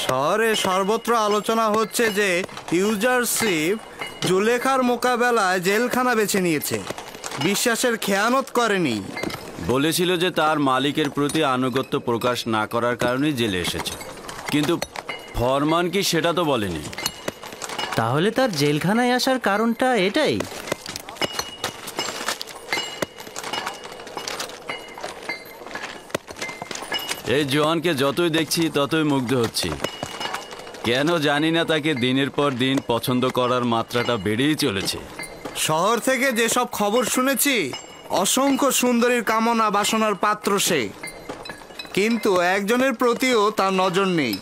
শহরে সর্বত্র আলোচনা হচ্ছে যে ইউজারশিপ জুলেখার মোকাবেলায় জেলখানা বেছে নিয়েছে, বিশ্বাসের খেয়ানত করেনি। বলেছিল যে তার মালিকের প্রতি আনুগত্য প্রকাশ না করার কারণেই জেলে এসেছে, কিন্তু ফরমান কি সেটা তো বলেনি। তাহলে তার জেলখানায় আসার কারণটা এটাই? এই জোয়ানকে যতই দেখছি ততই মুগ্ধ হচ্ছি। কেন জানি না, তাকে দিনের পর দিন পছন্দ করার মাত্রাটা বেড়েই চলেছে। শহর থেকে যেসব খবর শুনেছি, অসংখ্য সুন্দরীর কামনা বাসনার পাত্র সে, কিন্তু একজনের প্রতিও তার নজর নেই।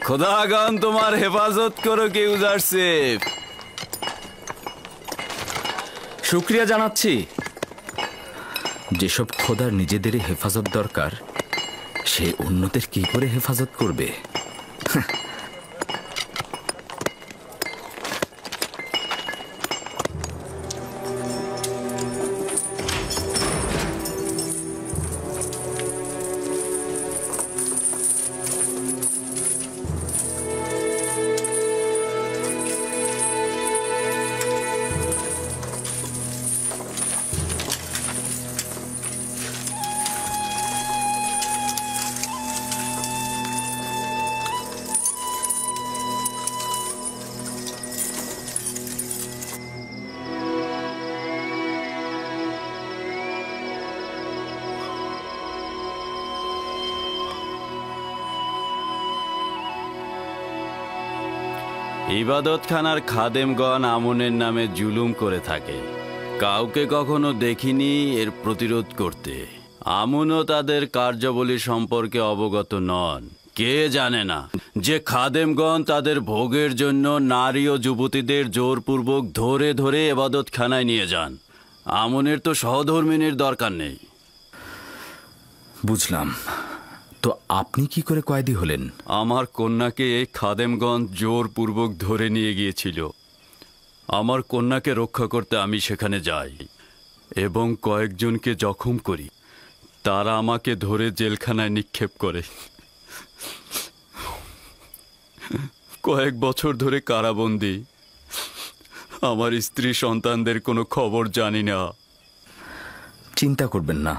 খোদাগান তোমার হেফাজত করো ইউজারশিপ। শুক্রিয়া জানাচ্ছি। যেসব খোদার নিজেদের হেফাজত দরকার, সে অন্যদের কি করে হেফাজত করবে? ইবাদতখানার খাদেমগণ আমনের নামে জুলুম করে থাকে। কাউকে কখনো দেখিনি এর প্রতিরোধ করতে। আমনও তাদের কার্যাবলী সম্পর্কে অবগত নন। কে জানে না যে খাদেমগণ তাদের ভোগের জন্য নারী ও যুবতীদের জোরপূর্বক ধরে ধরে ইবাদতখানায় নিয়ে যান। আমনের তো সহধর্মিনীর দরকার নেই। বুঝলাম। তো আপনি কি করে কয়েদি হলেন? আমার কন্যাকে এই খাদেমগণ জোরপূর্বক ধরে নিয়ে গিয়েছিল। আমার কন্যাকে রক্ষা করতে আমি সেখানে যাই এবং কয়েকজনকে জখম করি। তারা আমাকে ধরে জেলখানায় নিক্ষেপ করে। কয়েক বছর ধরে কারাবন্দী। আমার স্ত্রী সন্তানদের কোনো খবর জানি না। চিন্তা করবেন না,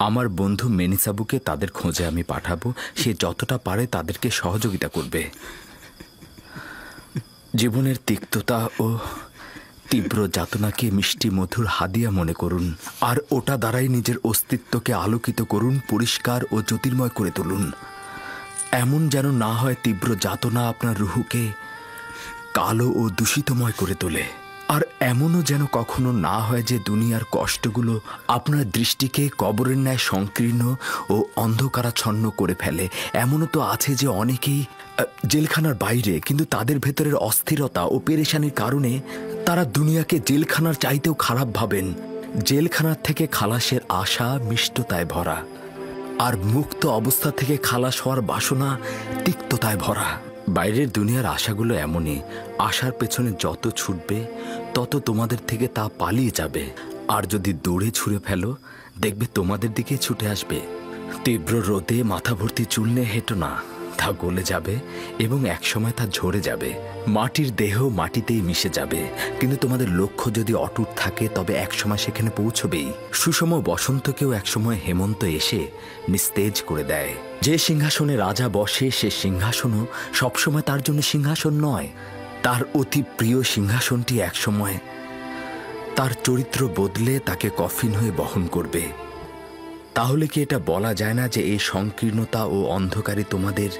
আমার বন্ধু মেনিসাবুকে তাদের খোঁজে আমি পাঠাবো। সে যতটা পারে তাদেরকে সহযোগিতা করবে। জীবনের তিক্ততা ও তীব্র যাতনাকে মিষ্টি মধুর হাদিয়া মনে করুন, আর ওটা দ্বারাই নিজের অস্তিত্বকে আলোকিত করুন, পরিষ্কার ও জ্যোতির্ময় করে তুলুন। এমন যেন না হয় তীব্র যাতনা আপনার রুহুকে কালো ও দূষিতময় করে তোলে, আর এমনও যেন কখনো না হয় যে দুনিয়ার কষ্টগুলো আপনার দৃষ্টিকে কবরের ন্যায় সংকীর্ণ ও অন্ধকারাচ্ছন্ন করে ফেলে। এমনও তো আছে যে অনেকেই জেলখানার বাইরে, কিন্তু তাদের ভেতরের অস্থিরতা ও পেরেশানির কারণে তারা দুনিয়াকে জেলখানার চাইতেও খারাপ ভাবেন। জেলখানার থেকে খালাসের আশা মিষ্টতায় ভরা, আর মুক্ত অবস্থা থেকে খালাস হওয়ার বাসনা তিক্ততায় ভরা। বাইরের দুনিয়ার আশাগুলো এমনই, আশার পেছনে যত ছুটবে তত তোমাদের থেকে তা পালিয়ে যাবে, আর যদি দৌড়ে ছুঁড়ে ফেলো দেখবে তোমাদের দিকে ছুটে আসবে। তীব্র রোদে মাথা ভর্তি চুল নিয়ে হেঁটো না, তা গলে যাবে এবং একসময় তা ঝরে যাবে। মাটির দেহ মাটিতেই মিশে যাবে, কিন্তু তোমাদের লক্ষ্য যদি অটুট থাকে তবে একসময় সেখানে পৌঁছবেই। সুষম বসন্তকেও একসময় হেমন্ত এসে নিস্তেজ করে দেয়। যে সিংহাসনে রাজা বসে সে সিংহাসনও সবসময় তার জন্য সিংহাসন নয়। তার অতি প্রিয় সিংহাসনটি একসময় তার চরিত্র বদলে তাকে কফিন হয়ে বহন করবে। তাহলে কি এটা বলা যায় না যে এই সংকীর্ণতা ও অন্ধকারে তোমাদের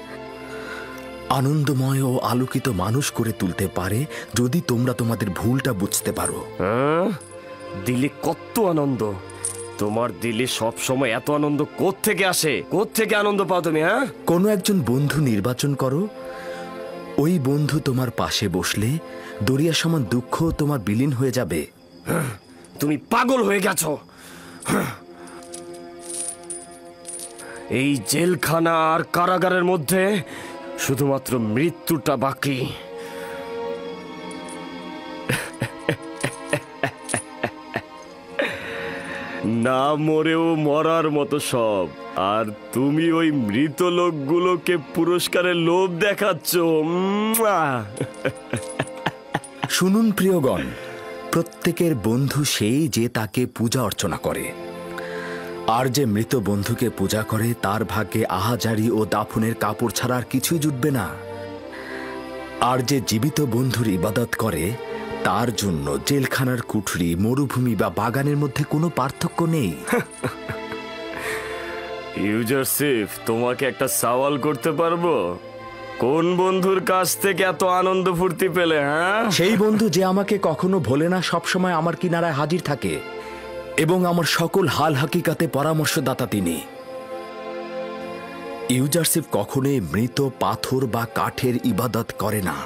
আনন্দময় ও আলোকিত মানুষ করে তুলতে পারে, যদি তোমরা তোমাদের ভুলটা বুঝতে পারো? দিলে কত আনন্দ! তোমার দিলে সব সময় এত আনন্দ কোত্থেকে আসে? কোত্থেকে আনন্দ পাও তুমি? কোনো একজন বন্ধু নির্বাচন করো। ওই বন্ধু তোমার পাশে বসলে দরিয়া সমান দুঃখ তোমার বিলীন হয়ে যাবে। তুমি পাগল হয়ে গেছো। এই জেলখানা আর কারাগারের মধ্যে শুধুমাত্র মৃত্যুটা বাকি। না মরেও মরার মতো সব। আর তুমি ওই মৃত লোকগুলোকে পুরস্কারের লোভ দেখাচ্ছ। শুনুন প্রিয়গণ, প্রত্যেকের বন্ধু সেই যে তাকে পূজা অর্চনা করে, আর যে মৃত বন্ধুকে পূজা করে তার ভাগ্যে আহাজারি ও দাফনের কাপড় ছাড়া আর কিছুই জুটবে না। আর যে জীবিত বন্ধুর ইবাদত করে তার জন্য জেলখানার কুঠরি, মরুভূমি বা বাগানের মধ্যে কোনো পার্থক্য নেই। ইউজারসিফ, তোমাকে একটা সওয়াল করতে পারবো? কোন বন্ধুর কাছ থেকে এত আনন্দ ফুর্তি পেলে? হ্যাঁ, সেই বন্ধু যে আমাকে কখনো ভোলে না, সবসময় আমার কিনারায় হাজির থাকে এবং আমার সকল হাল হাকিকাতে পরামর্শদাতা তিনি। ইউজারসিফ কখনোই মৃত পাথর বা কাঠের ইবাদত করে না।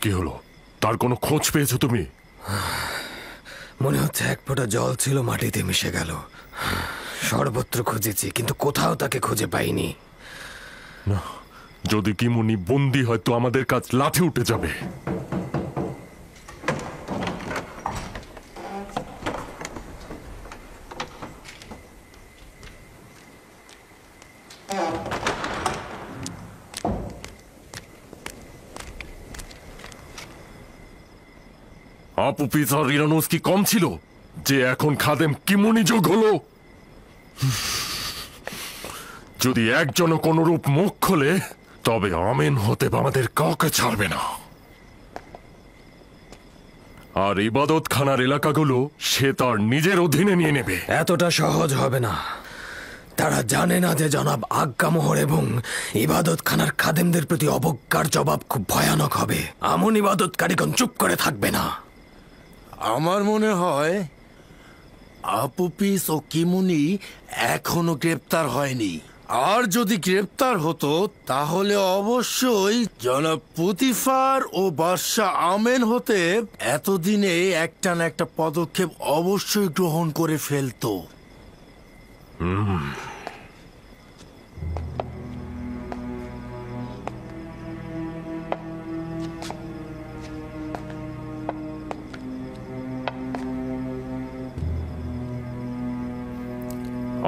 কি হলো? তার কোনো খোঁজ পেয়েছো তুমি? মনে হচ্ছে এক ফোঁটা জল ছিল মাটিতে মিশে গেল। সর্বত্র খুঁজেছি কিন্তু কোথাও তাকে খুঁজে পাইনি। না, যদি কিমুনি বন্দি হয় তো আমাদের কাজ লাঠি উঠে যাবে। আপুপিস আর ইরানুস কি কম ছিল যে এখন খাদেম কিমুনি যোগ হলো? যদি একজনও কোনরূপ মুখ খোলে তবে আমেন হতে আমাদের কাউকে ছাড়বে না। আর ইবাদত খানার এলাকাগুলো সে তার নিজের অধীনে নিয়ে নেবে। এতটা সহজ হবে না। তারা জানে না যে জনাব আজ্ঞামোহর এবং ইবাদত খানার খাদেমদের প্রতি অবজ্ঞার জবাব খুব ভয়ানক হবে। আমন ইবাদতকারীগণ চুপ করে থাকবে না। আমার মনে হয় আপুপিস ও কিমুনি এখনো গ্রেপ্তার হয়নি। আর যদি গ্রেপ্তার হতো তাহলে অবশ্যই জনাব পুতিফার ও বাদশা আমেন হতে এতদিনে একটা না একটা পদক্ষেপ অবশ্যই গ্রহণ করে ফেলতো।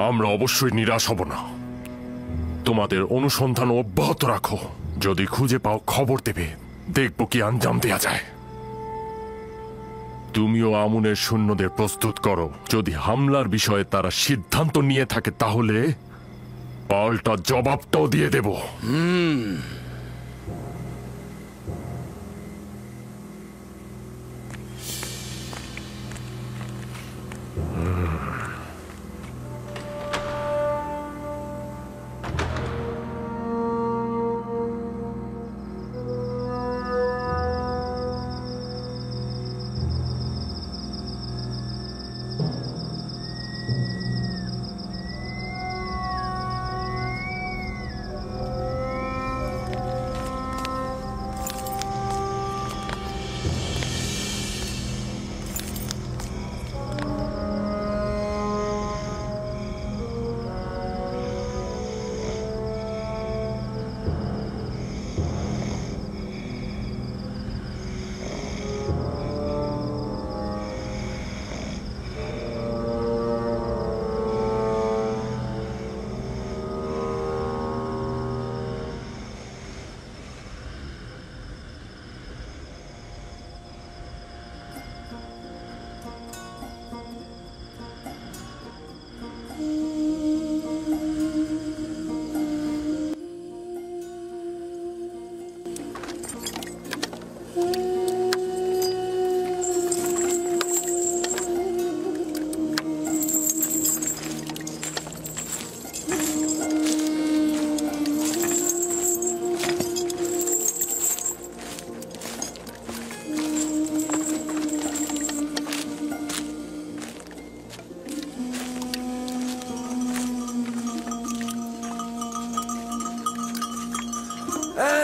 আমরা অবশ্যই নিরাশ হব না। তোমাদের অনুসন্ধান অব্যাহত রাখো। যদি খুঁজে পাও খবর দেবে, দেখব কি আঞ্জাম দেয়া যায়। তুমিও আমুনের সৈন্যদের প্রস্তুত করো। যদি হামলার বিষয়ে তারা সিদ্ধান্ত নিয়ে থাকে তাহলে পাল্টা জবাবটাও দিয়ে দেব।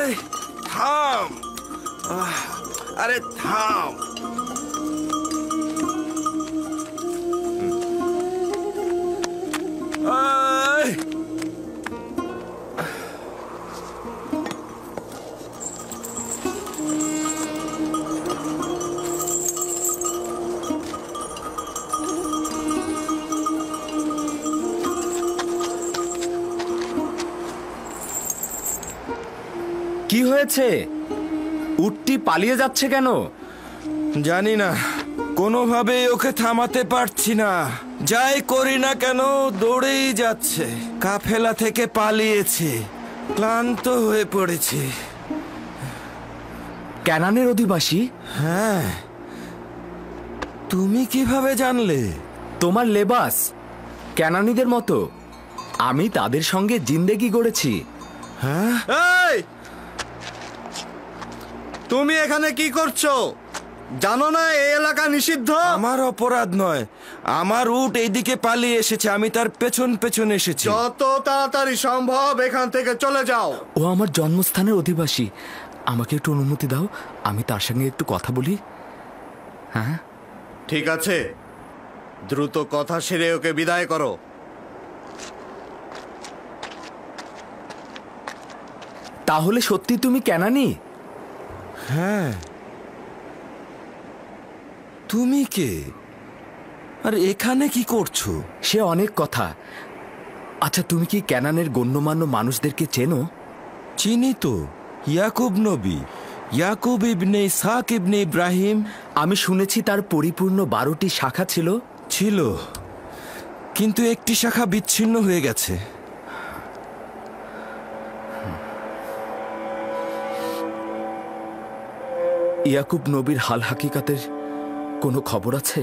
এই থাম, আরে থাম। এই, কি হয়েছে? উটটি পালিয়ে যাচ্ছে কেন? জানি না, কোনোভাবেই ওকে থামাতে পারছি না। যাই করি না কেন দৌড়েই যাচ্ছে। কাফেলা থেকে পালিয়েছে, ক্লান্ত হয়ে পড়েছে। ক্যানানের অধিবাসী? হ্যাঁ। তুমি কিভাবে জানলে? তোমার লেবাস ক্যানানীদের মতো। আমি তাদের সঙ্গে জিন্দেগি গড়েছি। হ্যাঁ, এই, তুমি এখানে কি করছো? জানো না এই এলাকা নিষিদ্ধ? আমার অপরাধ নয়, আমার উট এইদিকে পালিয়ে এসেছে, আমি তার পেছন পেছন এসেছি। যত তাড়াতাড়ি সম্ভব এখান থেকে চলে যাও। ও আমার জন্মস্থানের অধিবাসী। আমাকে একটু অনুমতি দাও, আমি তার সঙ্গে একটু কথা বলি। হ্যাঁ, ঠিক আছে, দ্রুত কথা সেরে ওকে বিদায় করো। তাহলে সত্যি তুমি ক্যানানি? হ্যাঁ। তুমি কে, আর এখানে কি করছো? সে অনেক কথা। আচ্ছা, তুমি কি ক্যানানের গণ্যমান্য মানুষদেরকে চেনো? চিনি তো, ইয়াকুব নবী, ইয়াকুব ইবনে ইসহাক ইবনে ইব্রাহিম। আমি শুনেছি তার পরিপূর্ণ 12টি শাখা ছিল। ছিল, কিন্তু একটি শাখা বিচ্ছিন্ন হয়ে গেছে। ইয়াকুব নবীর হাল হাকিকাতের কোনো খবর আছে?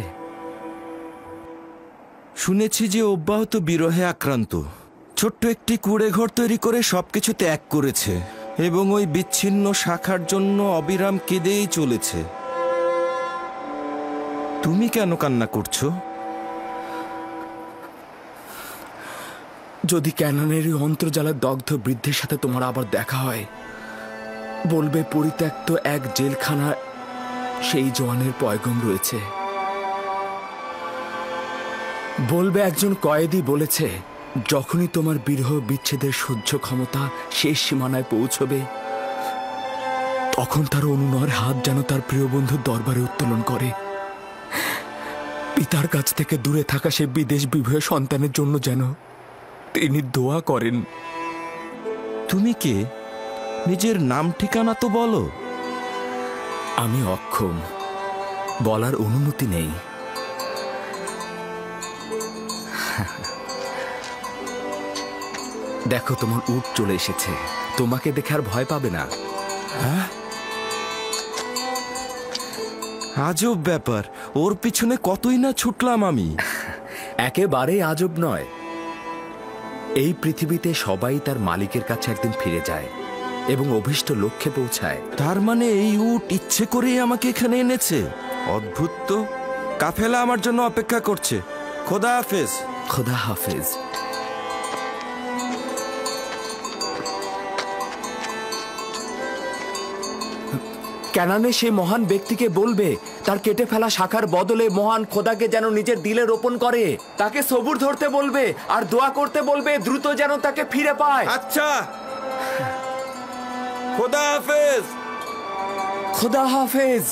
শুনেছি যে অব্যাহত বিরহে আক্রান্ত, ছোট্ট একটি কুঁড়ে ঘর তৈরি করে সবকিছু ত্যাগ করেছে এবং ওই বিচ্ছিন্ন শাখার জন্য অবিরাম কেঁদেই চলেছে। তুমি কেন কান্না করছো? যদি ক্যানানের ওই অন্তর্জালের দগ্ধ বৃদ্ধের সাথে তোমার আবার দেখা হয়, বলবে পরিত্যক্ত এক জেলখানা সেই জওয়ানের পয়গম রয়েছে। বলবে একজন কয়েদি বলেছে, যখনই তোমার বিরহ বিচ্ছেদের সহ্য ক্ষমতা শেষ সীমানায় পৌঁছবে, তখন তার অনুনয়ের হাত যেন তার প্রিয় বন্ধুর দরবারে উত্তোলন করে। পিতার কাছ থেকে দূরে থাকা সে বিদেশ বিভূয় সন্তানের জন্য যেন তিনি দোয়া করেন। তুমি কে? নিজের নাম ঠিকানা তো বলো। আমি অক্ষম, বলার অনুমতি নেই। দেখো, তোমার উট চলে এসেছে, তোমাকে দেখে আর ভয় পাবে না। হ্যাঁ, আজব ব্যাপার, ওর পিছনে কতই না ছুটলাম আমি। একেবারেই আজব নয়। এই পৃথিবীতে সবাই তার মালিকের কাছে একদিন ফিরে যায় এবং অভীষ্ট লক্ষ্যে পৌঁছায়। তার মানে এই উট ইচ্ছে করেই আমাকে এখানে এনেছে? অদ্ভুত তো। কাফেলা আমার জন্য অপেক্ষা করছে। খোদা হাফেজ। খোদা হাফেজ। ক্যানানে সে মহান ব্যক্তিকে বলবে তার কেটে ফেলা শাখার বদলে মহান খোদাকে যেন নিজের দিলে রোপণ করে। তাকে সবুর ধরতে বলবে আর দোয়া করতে বলবে দ্রুত যেন তাকে ফিরে পায়। আচ্ছা, খোদা হাফেজ। খোদা হাফেজ।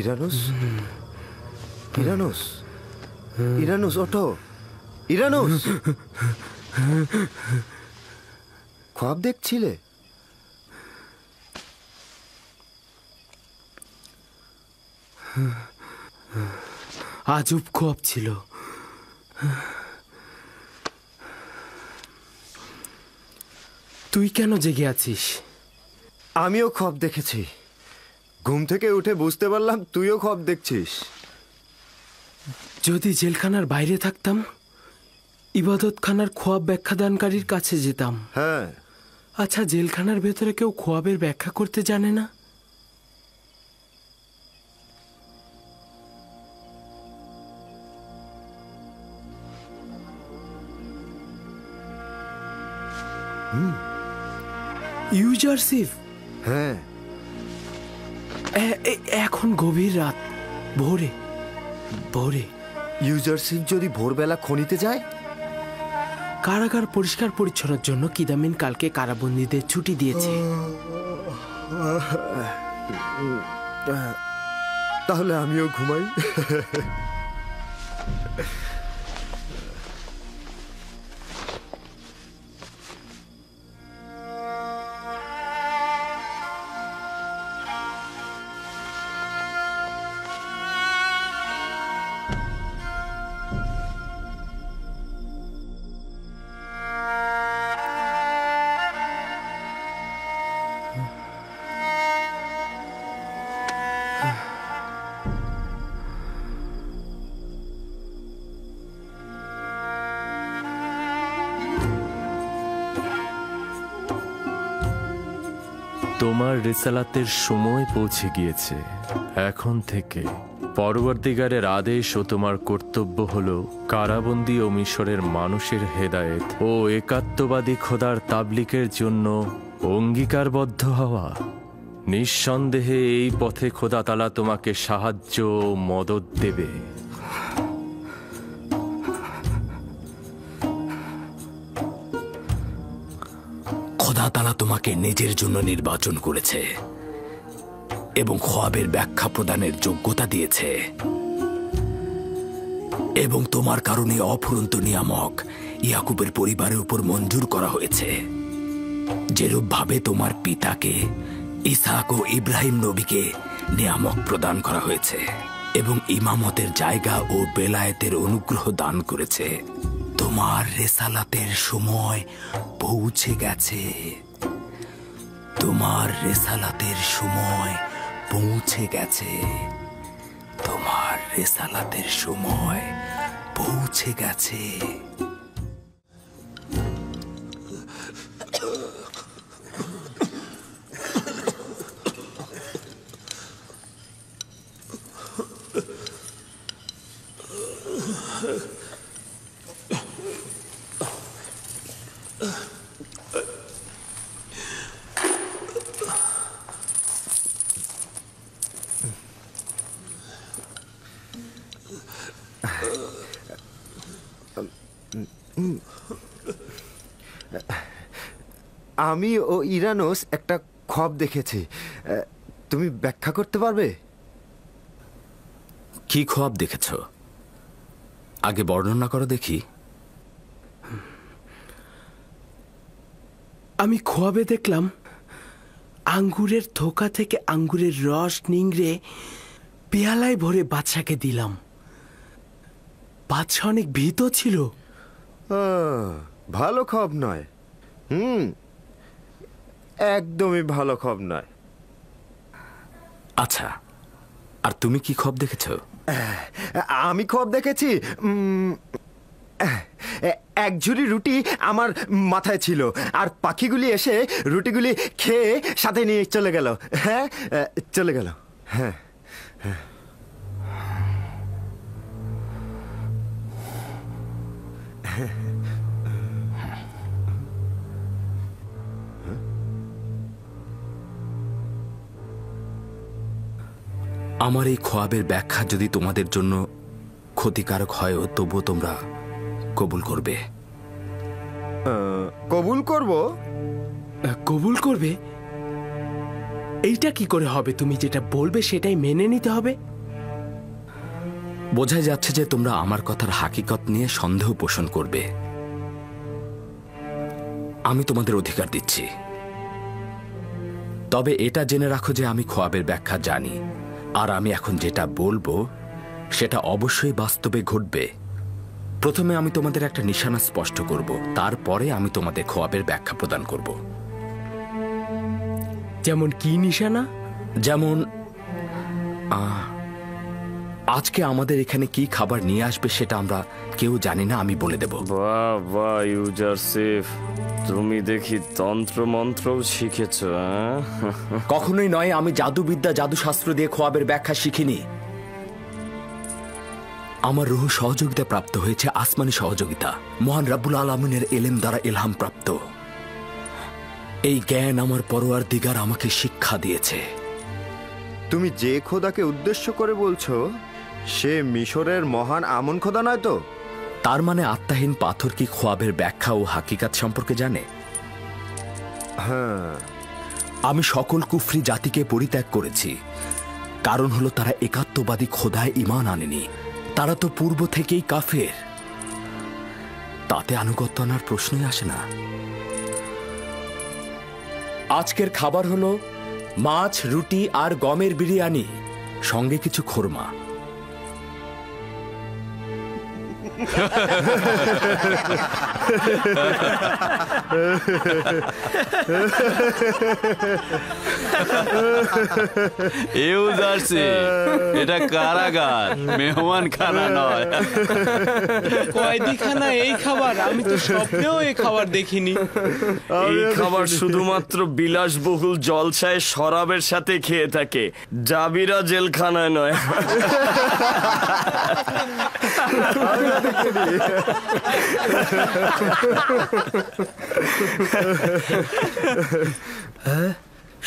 ইরানুস, ইরানুস, ইরানুস, ওঠো। ইরানুস, খ্বাব দেখছিলে? আজব খ্বাব ছিল। তুই কেন জেগে আছিস? আমিও খ্বাব দেখেছি। ঘুম থেকে উঠে বুঝতে পারলাম তুইও খ্বাব দেখছিস। যদি জেলখানার বাইরে থাকতাম, ইবাদতখানার খ্বাব ব্যাখ্যাদানকারীর কাছে যেতাম। হ্যাঁ। আচ্ছা, জেলখানার ভেতরে কেউ খ্বাবের ব্যাখ্যা করতে জানে না? ইউজারশিপ? হ্যাঁ। এখন গভীর রাত, ভোরে ভোরে। ইউজারশিপ যদি ভোরবেলা খনিতে যায়? কারাগার পরিষ্কার পরিচ্ছন্নের জন্য কিদামিন কালকে কারাবন্দীদের ছুটি দিয়েছে। তাহলে আমিও ঘুমাই। তোমার রিসালাতের সময় পৌঁছে গিয়েছে। এখন থেকে পরবর্তীকারের আদেশ ও তোমার কর্তব্য হল কারাবন্দী ও মিশরের মানুষের হেদায়েত ও একাত্মবাদী খোদার তাবলিকের জন্য অঙ্গীকারবদ্ধ হওয়া। নিঃসন্দেহে এই পথে খোদা তাআলা তোমাকে সাহায্য ও মদত দেবে। খোদা তাআলা তোমাকে নিজের জন্য নির্বাচন করেছে এবং খ্বাবের ব্যাখ্যা প্রদানের যোগ্যতা দিয়েছে, এবং তোমার কারণে অফুরন্ত নিয়ামক ইয়াকুবের পরিবারের উপর মঞ্জুর করা হয়েছে, যেরূপ ভাবে তোমার পিতাকে ইসহাক ও ইব্রাহিম নবীকে নিয়ামক প্রদান করা হয়েছে এবং ইমামতের জায়গা ও বেলায়েতের অনুগ্রহ দান করেছে। তোমার রেসালাতের সময় পৌঁছে গেছে। তোমার রেসালাতের সময় পৌঁছে গেছে। তোমার রেসালাতের সময় পৌঁছে গেছে। আমি ও ইরানোস একটা খোয়াব দেখেছি। তুমি ব্যাখ্যা করতে পারবে? কি খোয়াব দেখেছ? আগে বর্ণনা করো দেখি। আমি খোয়াবে দেখলাম আঙ্গুরের থোকা থেকে আঙ্গুরের রস নিংড়ে পেয়ালায় ভরে বাদশাকে দিলাম। বাদশা অনেক ভীত ছিল। ভালো খোয়াব নয়। একদমই ভালো খোয়াব নয়। আচ্ছা, আর তুমি কি খোয়াব দেখেছ? আমি খোয়াব দেখেছি, এক ঝুড়ি রুটি আমার মাথায় ছিল, আর পাখিগুলি এসে রুটিগুলি খেয়ে সাথে নিয়ে চলে গেল। হ্যাঁ, চলে গেল। হ্যাঁ, আমার এই খোয়াবের ব্যাখ্যা যদি তোমাদের জন্য ক্ষতিকারক হয় তবুও তোমরা কবুল করবে? কবুল করব। কবুল করবে? এইটা কি করে হবে? তুমি যেটা বলবে সেটাই মেনে নিতে হবে। বোঝাই যাচ্ছে যে তোমরা আমার কথার হাকিকত নিয়ে সন্দেহ পোষণ করবে। আমি তোমাদের অধিকার দিচ্ছি, তবে এটা জেনে রাখো যে আমি খোয়াবের ব্যাখ্যা জানি, আর আমি এখন যেটা বলবো সেটা অবশ্যই বাস্তবে ঘটবে। প্রথমে আমি তোমাদের একটা নিশানা স্পষ্ট করব, তারপরে আমি তোমাদের খোয়াবের ব্যাখ্যা প্রদান করব। যেমন কি নিশানা? যেমন আজকে আমাদের এখানে কি খাবার নিয়ে আসবে সেটা আমরা কেউ জানি না, আমি বলে দেব। বাহ বাহ ইউজারসিফ, তুমি দেখি তন্ত্র মন্ত্রও শিখেছ। কখনোই নয়, আমি জাদুবিদ্যা জাদুশাস্ত্র দিয়ে খোয়াবের ব্যাখ্যা শিখিনি। আমার রুহ সহযোগিতা প্রাপ্ত হয়েছে, আসমানি সহযোগিতা, মহান রাব্বুল আলামিনের এলেম দ্বারা ইলহাম প্রাপ্ত। এই জ্ঞান আমার পরওয়ারদিগার আমাকে শিক্ষা দিয়েছে। তুমি যে খোদাকে উদ্দেশ্য করে বলছো সে মিশরের মহান আমন খোদা নয় তো? তার মানে আত্মাহীন পাথর কি খোয়াবের ব্যাখ্যা ও হাকিকাত সম্পর্কে জানে? হ্যাঁ। আমি সকল কুফরি জাতিকে পরিত্যাগ করেছি, কারণ হলো তারা একাত্মবাদী খোদায় ঈমান আনেনি। তারা তো পূর্ব থেকেই কাফের, তাতে আনুগত্য আনার প্রশ্নই আসে না। আজকের খাবার হলো মাছ, রুটি আর গমের বিরিয়ানি, সঙ্গে কিছু খোরমা। এটা কারাগার, মেহমান খানা নয়। কয়েদিখানা এই খাবার? আমি তো স্বপ্নেও এই খাবার দেখিনি। এই খাবার শুধুমাত্র বিলাসবহুল জলসায় শরাবের সাথে খেয়ে থাকে, জাবিরা জেলখানায় নয়।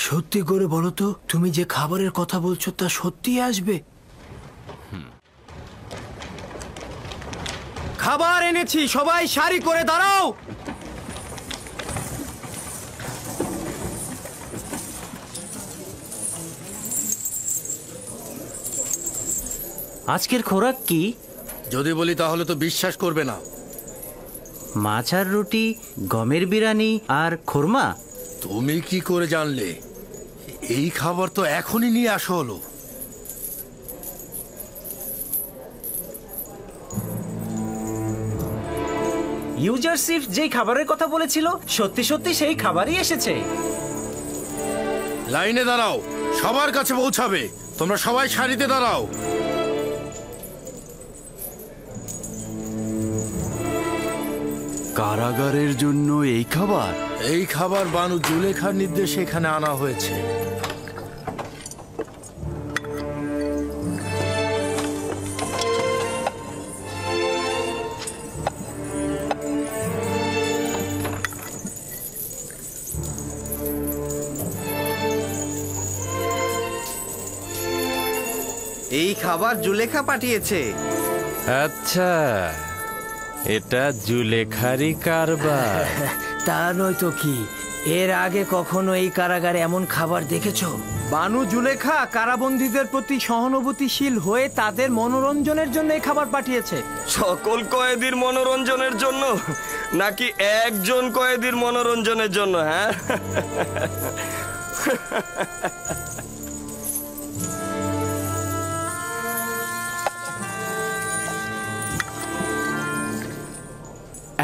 সত্যি করে বলো তো, তুমি যে খাবারের কথা বলছো তা সত্যি আসবে? খাবার এনেছি, সবাই সারি করে দাঁড়াও। আজকের খোরাক কি? যদি বলি তাহলে তো বিশ্বাস করবে না। মাছ আর রুটি, গমের বিরিয়ানি আর খোরমা। তুমি কি করে জানলে? এই খাবার তো এখনই নিয়ে আসা হলো। ইউজারসিফ যেই খাবারের কথা বলেছিল সত্যি সত্যি সেই খাবারই এসেছে। লাইনে দাঁড়াও, সবার কাছে পৌঁছাবে। তোমরা সবাই সারিতে দাঁড়াও। কারাগারের জন্য এই খাবার? এই খাবার বানু জুলেখার নির্দেশে এখানে আনা হয়েছে। এই খাবার জুলেখা পাঠিয়েছে। আচ্ছা, এটা জুলেখারি কারবার। তা নয় তো কি, এর আগে কখনো এই কারাগারে এমন খাবার দেখেছো? বানু জুলেখা কারাবন্দীদের প্রতি সহানুভূতিশীল হয়ে তাদের মনোরঞ্জনের জন্য এই খাবার পাঠিয়েছে। সকল কয়েদির মনোরঞ্জনের জন্য নাকি একজন কয়েদির মনোরঞ্জনের জন্য? হ্যাঁ,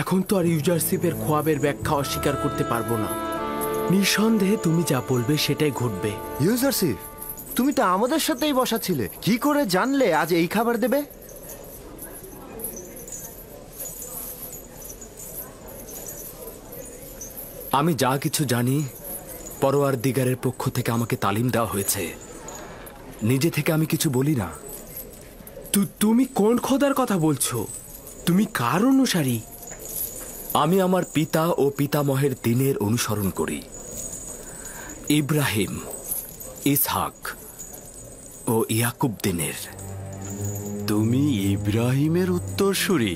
এখন তো আর ইউজারশিপের খোয়াবের ব্যাখ্যা অস্বীকার করতে পারবো না। নিঃসন্দেহে তুমি যা বলবে সেটাই ঘটবে। ইউজারশিপ, তুমি তো আমাদের সাথেই বসা ছিলে, কি করে জানলে আজ এই খাবার দেবে? আমি যা কিছু জানি পরওয়ারদিগারের পক্ষ থেকে আমাকে তালিম দেওয়া হয়েছে। নিজে থেকে আমি কিছু বলি না। তুমি কোন খোদার কথা বলছো? তুমি কার অনুসারী? আমি আমার পিতা ও পিতামহের দিনের অনুসরণ করি। ইব্রাহিম, ইসহাক ও ইয়াকুব দিনের। তুমি ইব্রাহিমের উত্তরসূরি,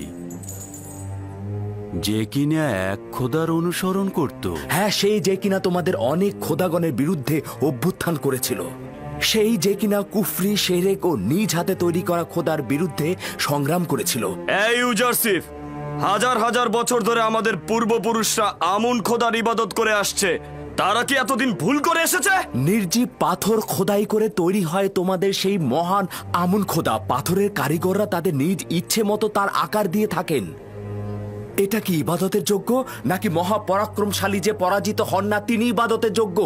যে কিনা এক খোদার অনুসরণ করত। হ্যাঁ, সেই যে কিনা তোমাদের অনেক খোদাগণের বিরুদ্ধে অভ্যুত্থান করেছিল। সেই যে কিনা কুফরি, শেরেক ও নিজ হাতে তৈরি করা খোদার বিরুদ্ধে সংগ্রাম করেছিল। এই ইউজারশিপ, হাজার হাজার বছর ধরে আমাদের পূর্বপুরুষরা আমুন খোদার ইবাদত করে আসছে। তারা কি এতদিন ভুল করে এসেছে? নির্জীব পাথর খোদাই করে তৈরি হয় তোমাদের সেই মহান আমুন খোদা। পাথরের কারিগররা তাদের নিজ ইচ্ছে মতো তার আকার দিয়ে থাকেন। এটা কি ইবাদতের যোগ্য, নাকি মহাপরাক্রমশালী যে পরাজিত হন না তিনি ইবাদতের যোগ্য?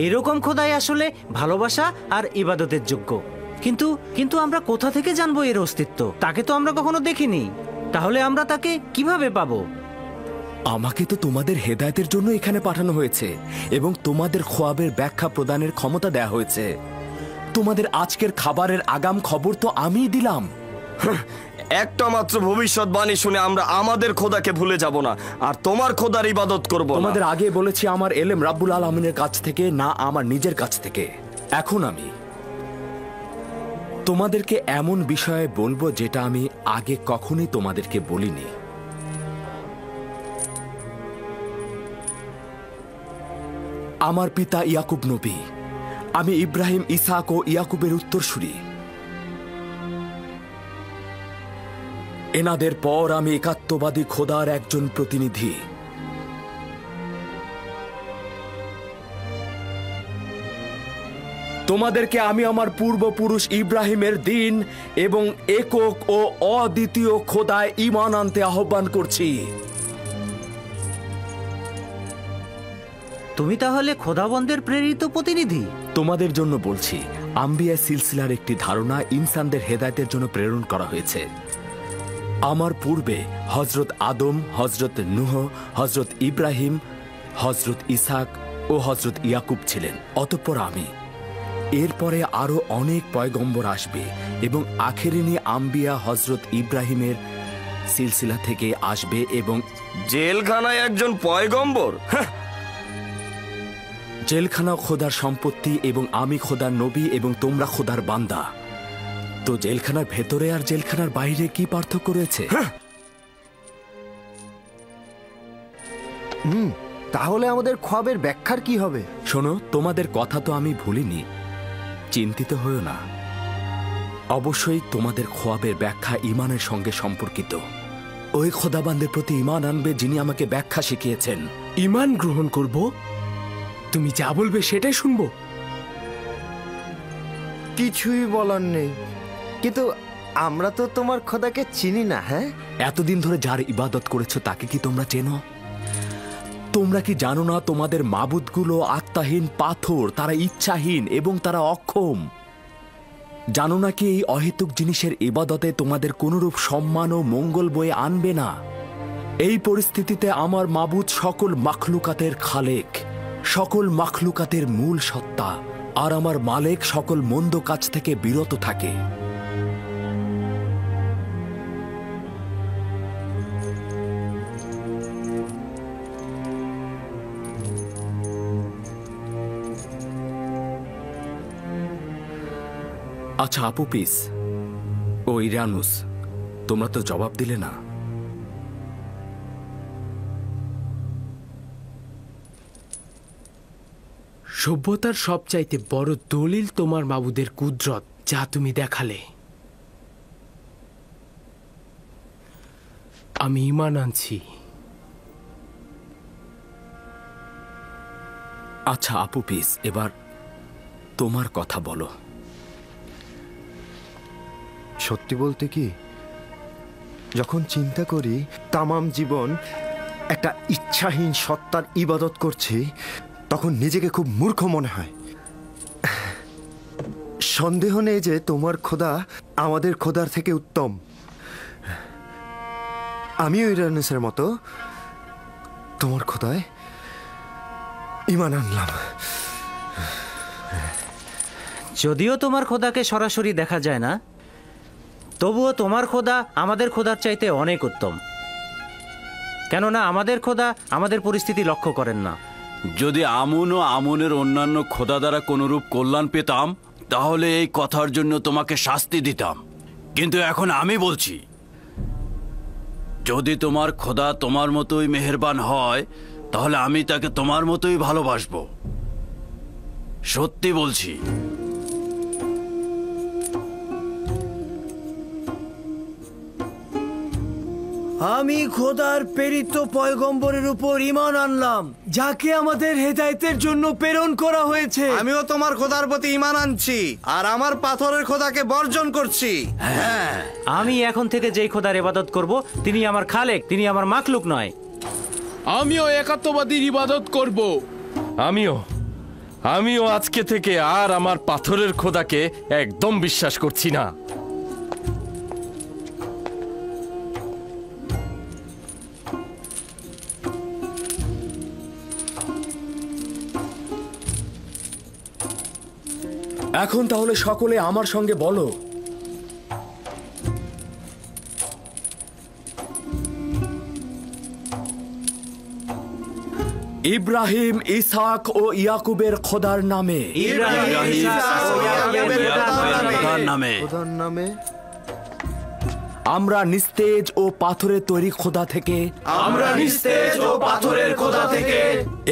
এইরকম খোদাই আসলে ভালোবাসা আর ইবাদতের যোগ্য। কিন্তু কিন্তু আমরা কোথা থেকে জানবো এর অস্তিত্ব? তাকে তো আমরা কখনো দেখিনি। তাহলে আমরা তাকে কিভাবে পাবো? আমাকে তো তোমাদের হেদায়েতের জন্য এখানে পাঠানো হয়েছে এবং তোমাদের খোয়াবের ব্যাখ্যা প্রদানের ক্ষমতা দেয়া হয়েছে। তোমাদের আজকের খাবারের আগাম খবর তো আমিই দিলাম। একটা মাত্র ভবিষ্যৎবাণী শুনে আমরা আমাদের খোদাকে ভুলে যাব না, আর তোমার খোদার ইবাদত করব না। তোমাদের আগে বলেছি আমার এলেম রাব্বুল আলামিনের কাছ থেকে, না আমার নিজের কাছ থেকে। এখন আমি তোমাদেরকে এমন বিষয়ে বলবো যেটা আমি আগে কখনোই তোমাদেরকে বলিনি। আমার পিতা ইয়াকুব নবী, আমি ইব্রাহিম, ইসহাক ও ইয়াকুবের উত্তরসূরি। এনাদের পর আমি একাত্মবাদী খোদার একজন প্রতিনিধি। তোমাদেরকে আমি আমার পূর্বপুরুষ ইব্রাহিমের দিন এবং একক ও অদ্বিতীয় খোদায় ঈমান আনতে আহ্বান করছি। তুমি তাহলে খোদাবন্দের প্রেরিত প্রতিনিধি? তোমাদের জন্য বলছি, আম্বিয়া সিলসিলার একটি ধারণা ইনসানদের হেদায়েতের জন্য প্রেরণ করা হয়েছে। আমার পূর্বে হজরত আদম, হজরত নূহ, হজরত ইব্রাহিম, হজরত ইসহাক ও হজরত ইয়াকুব ছিলেন। অতঃপর আমি। এরপরে আরো অনেক পয়গম্বর আসবে এবং আখেরিনী আম্বিয়া হজরত ইব্রাহিমের সিলসিলা থেকে আসবে। এবং জেলখানায় একজন পয়গম্বর? জেলখানা খোদার সম্পত্তি এবং আমি খোদার নবী এবং তোমরা খোদার বান্দা। তো জেলখানার ভেতরে আর জেলখানার বাইরে কি পার্থক্য রয়েছে? তাহলে আমাদের খোয়াবের ব্যাখ্যার কি হবে? শোনো, তোমাদের কথা তো আমি ভুলিনি, চিন্তিত হও না। অবশ্যই তোমাদের খোয়াবের ব্যাখ্যা ঈমানের সঙ্গে সম্পর্কিত। ওই খোদাবান্দের প্রতি ঈমান আনবে যিনি আমাকে ব্যাখ্যা শিখিয়েছেন। ঈমান গ্রহণ করব? তুমি যা বলবে সেটাই শুনবো। কিছুই বলার নেই, কিন্তু আমরা তো তোমার খোদাকে চিনি না। হ্যাঁ, এতদিন ধরে যার ইবাদত করেছো তাকে কি তোমরা চেনো? তোমরা কি জানো না তোমাদের মাবুদগুলো আত্মাহীন পাথর, তারা ইচ্ছাহীন এবং তারা অক্ষম? জানো না কি এই অহেতুক জিনিসের ইবাদতে তোমাদের কোনরূপ সম্মান ও মঙ্গল বয়ে আনবে না? এই পরিস্থিতিতে আমার মাবুদ সকল মাখলুকাতের খালেক, সকল মাখলুকাতের মূল সত্তা, আর আমার মালেক সকল মন্দ কাজ থেকে বিরত থাকে। আচ্ছা আপুপিস ও ইরানুস, তোমরা তো জবাব দিলে না। সভ্যতার সবচাইতে বড় দলিল তোমার মাবুদের কুদরত, যা তুমি দেখালে। আমি ঈমান আনছি। আচ্ছা আপু পিস, এবার তোমার কথা বলো। সত্যি বলতে কি, যখন চিন্তা করি তামাম জীবন একটা ইচ্ছাহীন সত্তার ইবাদত করছি, তখন নিজেকে খুব মূর্খ মনে হয়। সন্দেহ নেই যে তোমার খোদা আমাদের খোদার থেকে উত্তম। আমিও ইউরেনাসের মতো তোমার খোদায় ঈমান আনলাম। যদিও তোমার খোদাকে সরাসরি দেখা যায় না, তবুও তোমার খোদা আমাদের খোদার চাইতে অনেক উত্তম। কেননা আমাদের খোদা আমাদের পরিস্থিতি লক্ষ্য করেন না। যদি আমুন ও আমুনের অন্যান্য খোদা দ্বারা কোনরূপ কল্যাণ পেতাম, তাহলে এই কথার জন্য তোমাকে শাস্তি দিতাম। কিন্তু এখন আমি বলছি, যদি তোমার খোদা তোমার মতোই মেহেরবান হয়, তাহলে আমি তাকে তোমার মতোই ভালোবাসবো। সত্যি বলছি। আমি খোদার প্রেরিত পয়গম্বরের উপর ঈমান আনলাম, যাকে আমাদের হেদায়েতের জন্য প্রেরণ করা হয়েছে। আমিও তোমার খোদার প্রতি ঈমান আনছি, আর আমার পাথরের খোদাকে বর্জন করছি। হ্যাঁ, আমি এখন থেকে যেই খোদার ইবাদত করব, তিনি আমার খালেক, তিনি আমার মাখলুক নয়। আমিও একাত্মবাদীর ইবাদত করব। আমিও আজকে থেকে আর আমার পাথরের খোদাকে একদম বিশ্বাস করছি না। এখন তাহলে সকলে আমার সঙ্গে বলো, ইব্রাহিম, ইসহাক ও ইয়াকুবের খোদার নামে। খোদার নামে আমরা নিস্তেজ ও পাথরের তৈরি খোদা থেকে,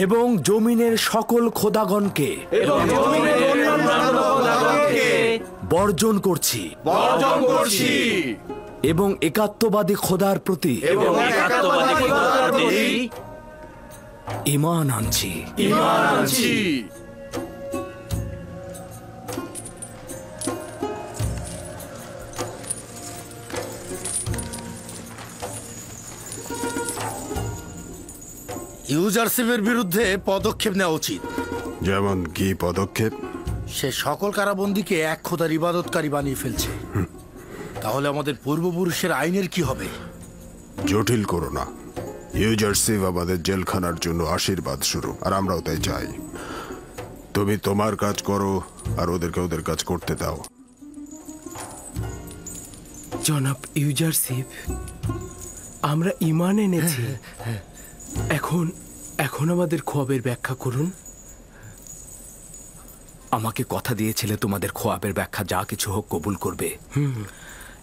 এবং জমিনের সকল খোদাগণকে বর্জন করছি এবং একাত্মবাদী খোদার প্রতি ঈমান আনছি। ইউজারশিপের বিরুদ্ধে পদক্ষেপ নেওয়া উচিত। যেমন কি পদক্ষেপ? সে সকল কারাবন্দীকে এক খোদার ইবাদতকারী বানিয়ে ফেলছে। তাহলে আমাদের পূর্বপুরুষের আইনের কি হবে? জটিল করো না। ইউজারশিপ আমাদের জেলখানার জন্য আশীর্বাদ স্বরূপ, আর আমরাও তাই চাই। তুমি তোমার কাজ করো, আর ওদেরকে ওদের কাজ করতে দাও। জনাব ইউজারশিপ, আমরা ঈমান এনেছি। এখন আমাদের খোয়াবের ব্যাখ্যা করুন। আমাকে কথা দিয়েছিলে তোমাদের খোয়াবের ব্যাখ্যা যা কিছু হোক কবুল করবে,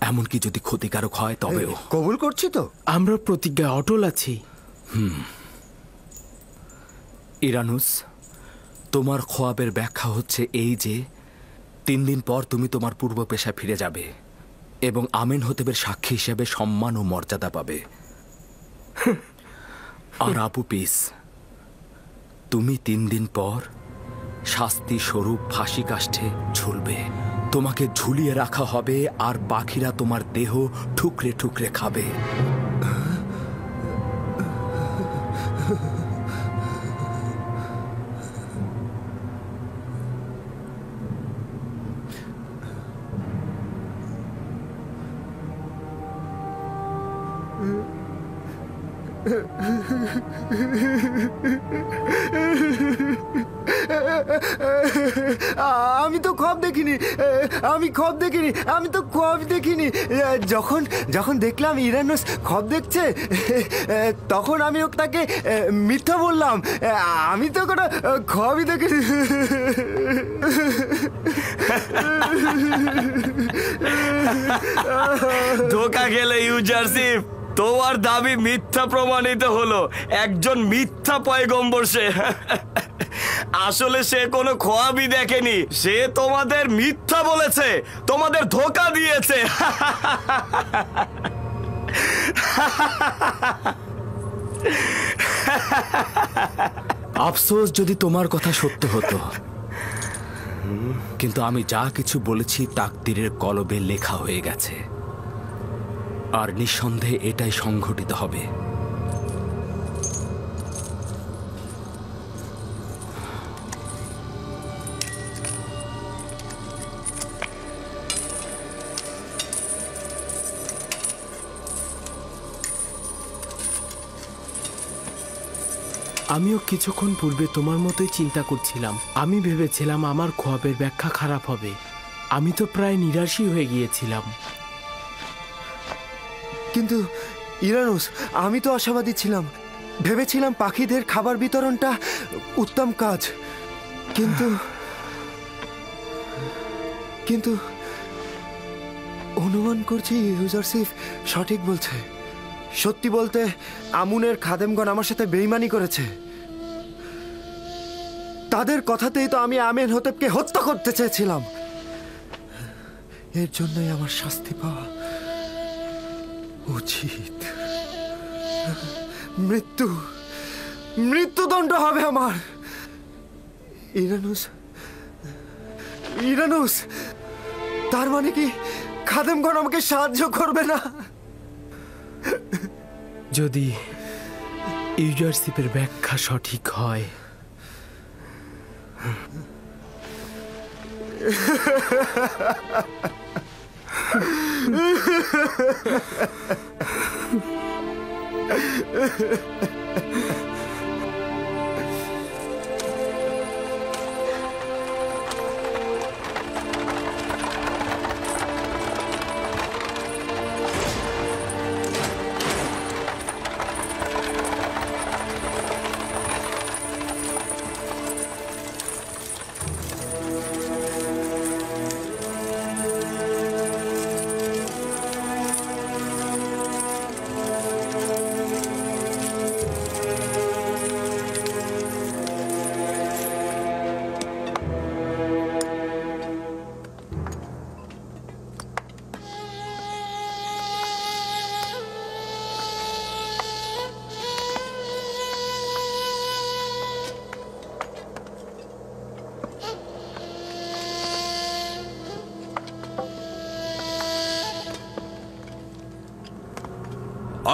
এমনকি যদি ক্ষতিকারক হয় তবেও। কবুল করছি তো। আমরা প্রতিজ্ঞায় অটল আছি। ইরানুস, তোমার খোয়াবের ব্যাখ্যা হচ্ছে এই যে 3 দিন পর তুমি তোমার পূর্ব পেশায় ফিরে যাবে এবং আমেন হতেবের সাক্ষী হিসেবে সম্মান ও মর্যাদা পাবে। আর আপু পিস, তুমি 3 দিন পর শাস্তি স্বরূপ ফাঁসি কাষ্ঠে ঝুলবে। তোমাকে ঝুলিয়ে রাখা হবে, আর পাখিরা তোমার দেহ ঠুকরে ঠুকরে খাবে। আমি তো খব দেখিনি, আমি তো খব দেখিনি। যখন দেখলাম ইরানুস খব দেখছে, তখন আমি তাকে মিথ্যা বললাম। আমি তো কোনো খবই দেখিনি। ধোকা গেলে ইউজারশিপ, তোমার দাবি মিথ্যা প্রমাণিত হলো। একজন মিথ্যা পয়গম্বর সে। আসলে সে কোনো খোয়াবি দেখেনি, সে তোমাদের মিথ্যা বলেছে, তোমাদের ধোঁকা দিয়েছে। আফসোস যদি তোমার কথা সত্য হতো, কিন্তু আমি যা কিছু বলেছি তাকদীরের কলবে লেখা হয়ে গেছে, আর নিঃসন্দেহে এটাই সংঘটিত হবে। আমিও কিছুক্ষণ পূর্বে তোমার মতোই চিন্তা করছিলাম। আমি ভেবেছিলাম আমার খোয়াবের ব্যাখ্যা খারাপ হবে। আমি তো প্রায় নিরাশই হয়ে গিয়েছিলাম। কিন্তু ইরানুস, আমি তো আশাবাদী ছিলাম, ভেবেছিলাম পাখিদের খাবার বিতরণটা উত্তম কাজ। কিন্তু কিন্তু অনুমান করছি ইউজারশিপ সঠিক বলছে। সত্যি বলতে আমুনের খাদেমগণ আমার সাথে বেইমানি করেছে। তাদের কথাতেই তো আমি আমেনহোতেবকে হত্যা করতে চেয়েছিলাম। এর জন্যই আমার শাস্তি পাওয়া উচিত। মৃত্যুদণ্ড হবে আমার। ইরানুস, তার মানে কি খাদেমগণ আমাকে সাহায্য করবে না? যদি ইউজারশিপের ব্যাখ্যা সঠিক হয়,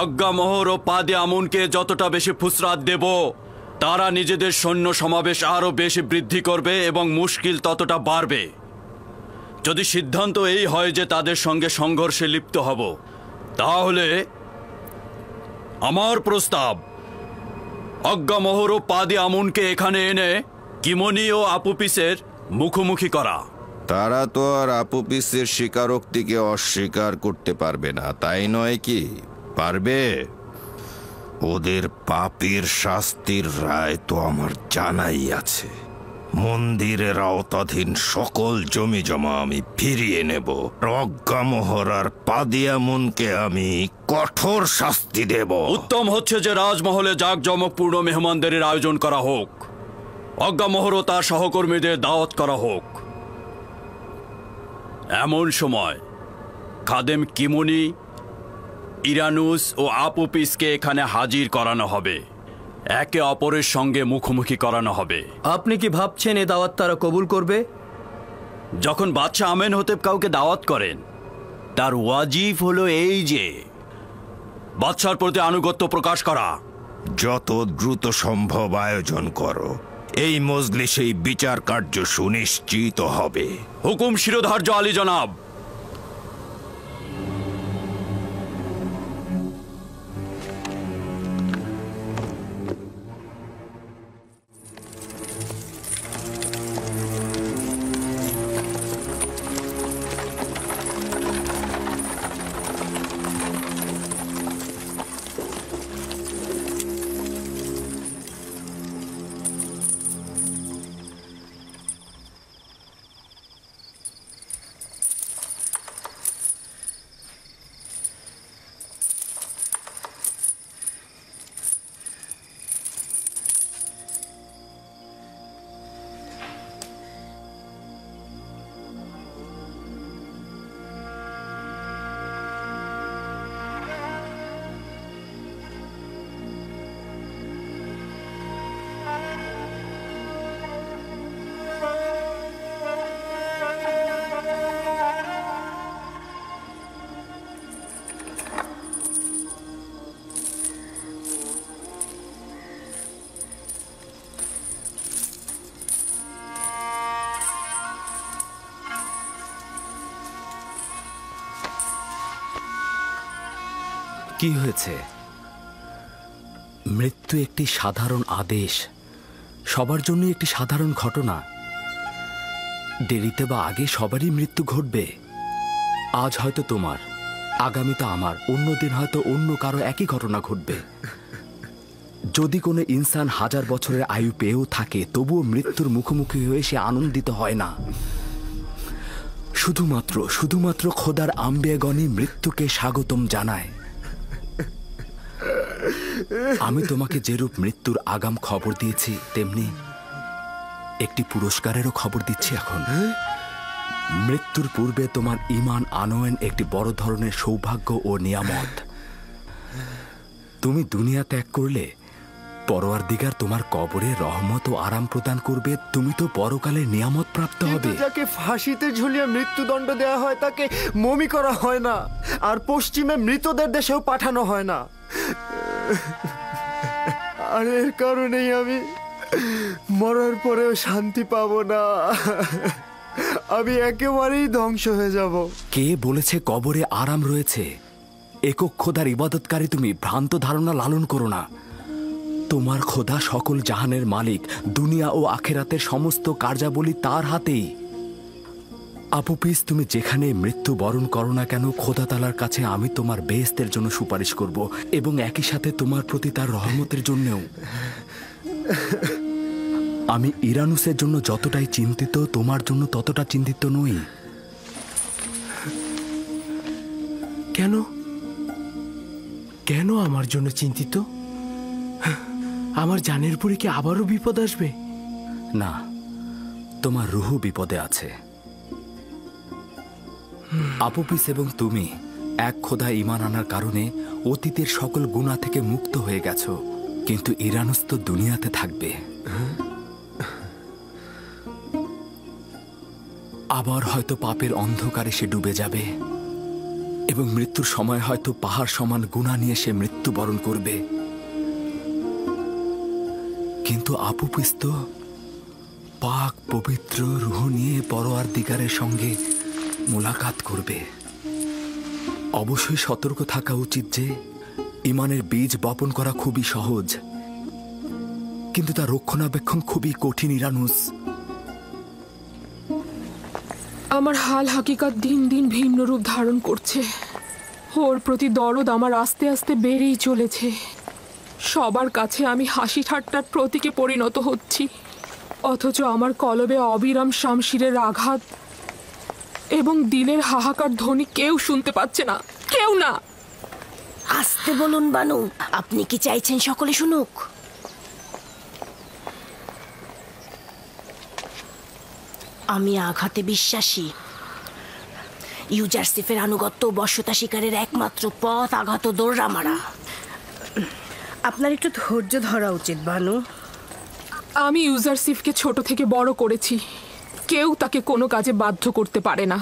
আজ্ঞামোহর ও পাদে আমুনকে যতটা বেশি ফুসরাত দেব, তারা নিজেদের সৈন্য সমাবেশ আরো বেশি বৃদ্ধি করবে এবং মুশকিল ততটা বাড়বে। যদি সিদ্ধান্ত এই হয় যে তাদের সঙ্গে সংঘর্ষে লিপ্ত হব, তাহলে আমার প্রস্তাব আজ্ঞামোহর ও পাদে আমুনকে এখানে এনে কিমনি ও আপুপিসের মুখোমুখি করা। তারা তো আর আপুপিসের স্বীকারোক্তিকে অস্বীকার করতে পারবে না, তাই নয় কি? পারবে? ওদের পাপের শাস্তির রায় তো আমার জানাই আছে। মন্দিরের আওতাধীন সকল জমি জমা আমি ফিরিয়ে নেব। আজ্ঞামোহর আর পাদিয়ামুনকে আমি কঠোর শাস্তি দেব। উত্তম হচ্ছে যে রাজমহলে জাঁকজমকপূর্ণ মেহমানদের আয়োজন করা হোক। আজ্ঞামোহর ও তার সহকর্মীদের দাওয়াত করা হোক। এমন সময় খাদেম কিমনি, ইরানুস ও আপুপিসকে এখানে হাজির করানো হবে, একে অপরের সঙ্গে মুখোমুখি করানো হবে। আপনি কি ভাবছেন এ দাওয়াত তারা কবুল করবে? যখন বাদশাহ আমেনহোতেব কাউকে দাওয়াত করেন, তার ওয়াজিব হলো এই যে বাদশার প্রতি আনুগত্য প্রকাশ করা। যত দ্রুত সম্ভব আয়োজন করো, এই মজলিসেই বিচার কার্য সুনিশ্চিত হবে। হুকুম শিরোধার্য আলী জনাব। কি হয়েছে? মৃত্যু একটি সাধারণ আদেশ, সবার জন্য একটি সাধারণ ঘটনা। দেরিতে বা আগে সবারই মৃত্যু ঘটবে। আজ হয়তো তোমার, আগামীতে আমার, অন্যদিন হয়তো অন্য কারো একই ঘটনা ঘটবে। যদি কোনো ইনসান 1000 বছরের আয়ু পেয়েও থাকে, তবুও মৃত্যুর মুখোমুখি হয়ে সে আনন্দিত হয় না। শুধুমাত্র খোদার আম্বিয়াগণই মৃত্যুকে স্বাগতম জানায়। আমি তোমাকে যেরূপ মৃত্যুর আগাম খবর দিয়েছি, তেমনি একটি পুরস্কারেরও খবর দিচ্ছি এখন। মৃত্যুর পূর্বে তোমার ঈমান আনয়ন একটি বড় ধরনের সৌভাগ্য ও নিয়ামত। তুমি দুনিয়া ত্যাগ করলে পরওয়ারদিগার তোমার কবরে রহমত ও আরাম প্রদান করবে। তুমি তো পরকালে নিয়ামত প্রাপ্ত হবে। যাকে ফাঁসিতে ঝুলিয়ে মৃত্যুদণ্ড দেওয়া হয় তাকে মমি করা হয় না, আর পশ্চিমে মৃতদের দেশেও পাঠানো হয় না। আর এর কারণেই আমি মরার পরেও শান্তি পাবো না। আমি একেবারেই ধ্বংস হয়ে যাব। কে বলেছে কবরে আরাম রয়েছে? একক খোদার ইবাদতকারী তুমি ভ্রান্ত ধারণা লালন করো না। তোমার খোদা সকল জাহানের মালিক, দুনিয়া ও আখেরাতের সমস্ত কার্যাবলী তার হাতেই। আপুপিস, তুমি যেখানে মৃত্যু বরণ করো না কেন, খোদা তালার কাছে আমি তোমার বেহেশতের জন্য সুপারিশ করব, এবং একই সাথে তোমার প্রতি তার রহমতের জন্যও। আমি ইরানুসের জন্য যতটাই চিন্তিত, তোমার জন্য ততটা চিন্তিত নই। কেন কেন আমার জন্য চিন্তিত? আমার জানের পরে কি আবারও বিপদ আসবে? না, তোমার রুহু বিপদে আছে। আপুপিস এবং তুমি এক খোদা ঈমান আনার কারণে অতীতের সকল গুনাহ থেকে মুক্ত হয়ে গেছো, কিন্তু ইরানুস তো দুনিয়াতে থাকবে। আবার হয়তো পাপের অন্ধকারে সে ডুবে যাবে, এবং মৃত্যুর সময় হয়তো পাহাড় সমান গুনাহ নিয়ে সে মৃত্যুবরণ করবে। কিন্তু আপুপিস তো পাক পবিত্র রুহ নিয়ে পরওয়ারদিগারের সঙ্গে মোলাকাত করবে। অবশ্যই সতর্ক থাকা উচিত যে ঈমানের বীজ বপন করা খুবই সহজ, কিন্তু তার রক্ষণাবেক্ষণ খুবই কঠিন। ইরানুস, আমার হাল হাকিকত দিন দিন ভিন্ন রূপ ধারণ করছে। ওর প্রতি দরদ আমার আস্তে আস্তে বেড়েই চলেছে। সবার কাছে আমি হাসি ঠাট্টার প্রতীকে পরিণত হচ্ছি, অথচ আমার কলবে অবিরাম শামশিরের আঘাত এবং দিলের হাহাকার ধ্বনি কেউ শুনতে পাচ্ছে না, কেউ না। আস্তে বলুন বানু, আপনি কি চাইছেন সকলে শুনুক? আমি আঘাতে বিশ্বাসী। ইউজারসিফের আনুগত্য ও বশ্যতা শিকারের একমাত্র পথ আঘাত ও দৌড়া মারা। আপনার একটু ধৈর্য ধরা উচিত বানু। আমি ইউজারসিফকে ছোট থেকে বড় করেছি। কেউ তাকে কোনো কাজে বাধ্য করতে পারে না,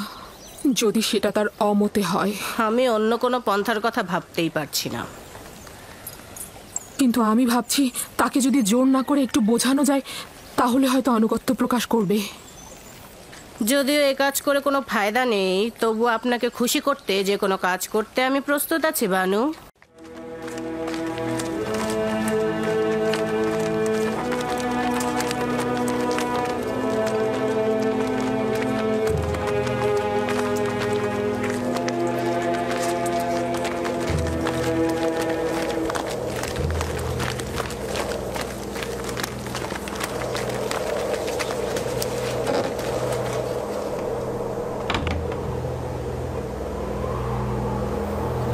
যদি সেটা তার অমতে হয়। আমি অন্য কোনো পন্থার কথা ভাবতেই পারছি না। কিন্তু আমি ভাবছি তাকে যদি জোর না করে একটু বোঝানো যায়, তাহলে হয়তো আনুগত্য প্রকাশ করবে। যদিও এই কাজ করে কোনো ফায়দা নেই, তবু আপনাকে খুশি করতে যে কোনো কাজ করতে আমি প্রস্তুত আছি বানু।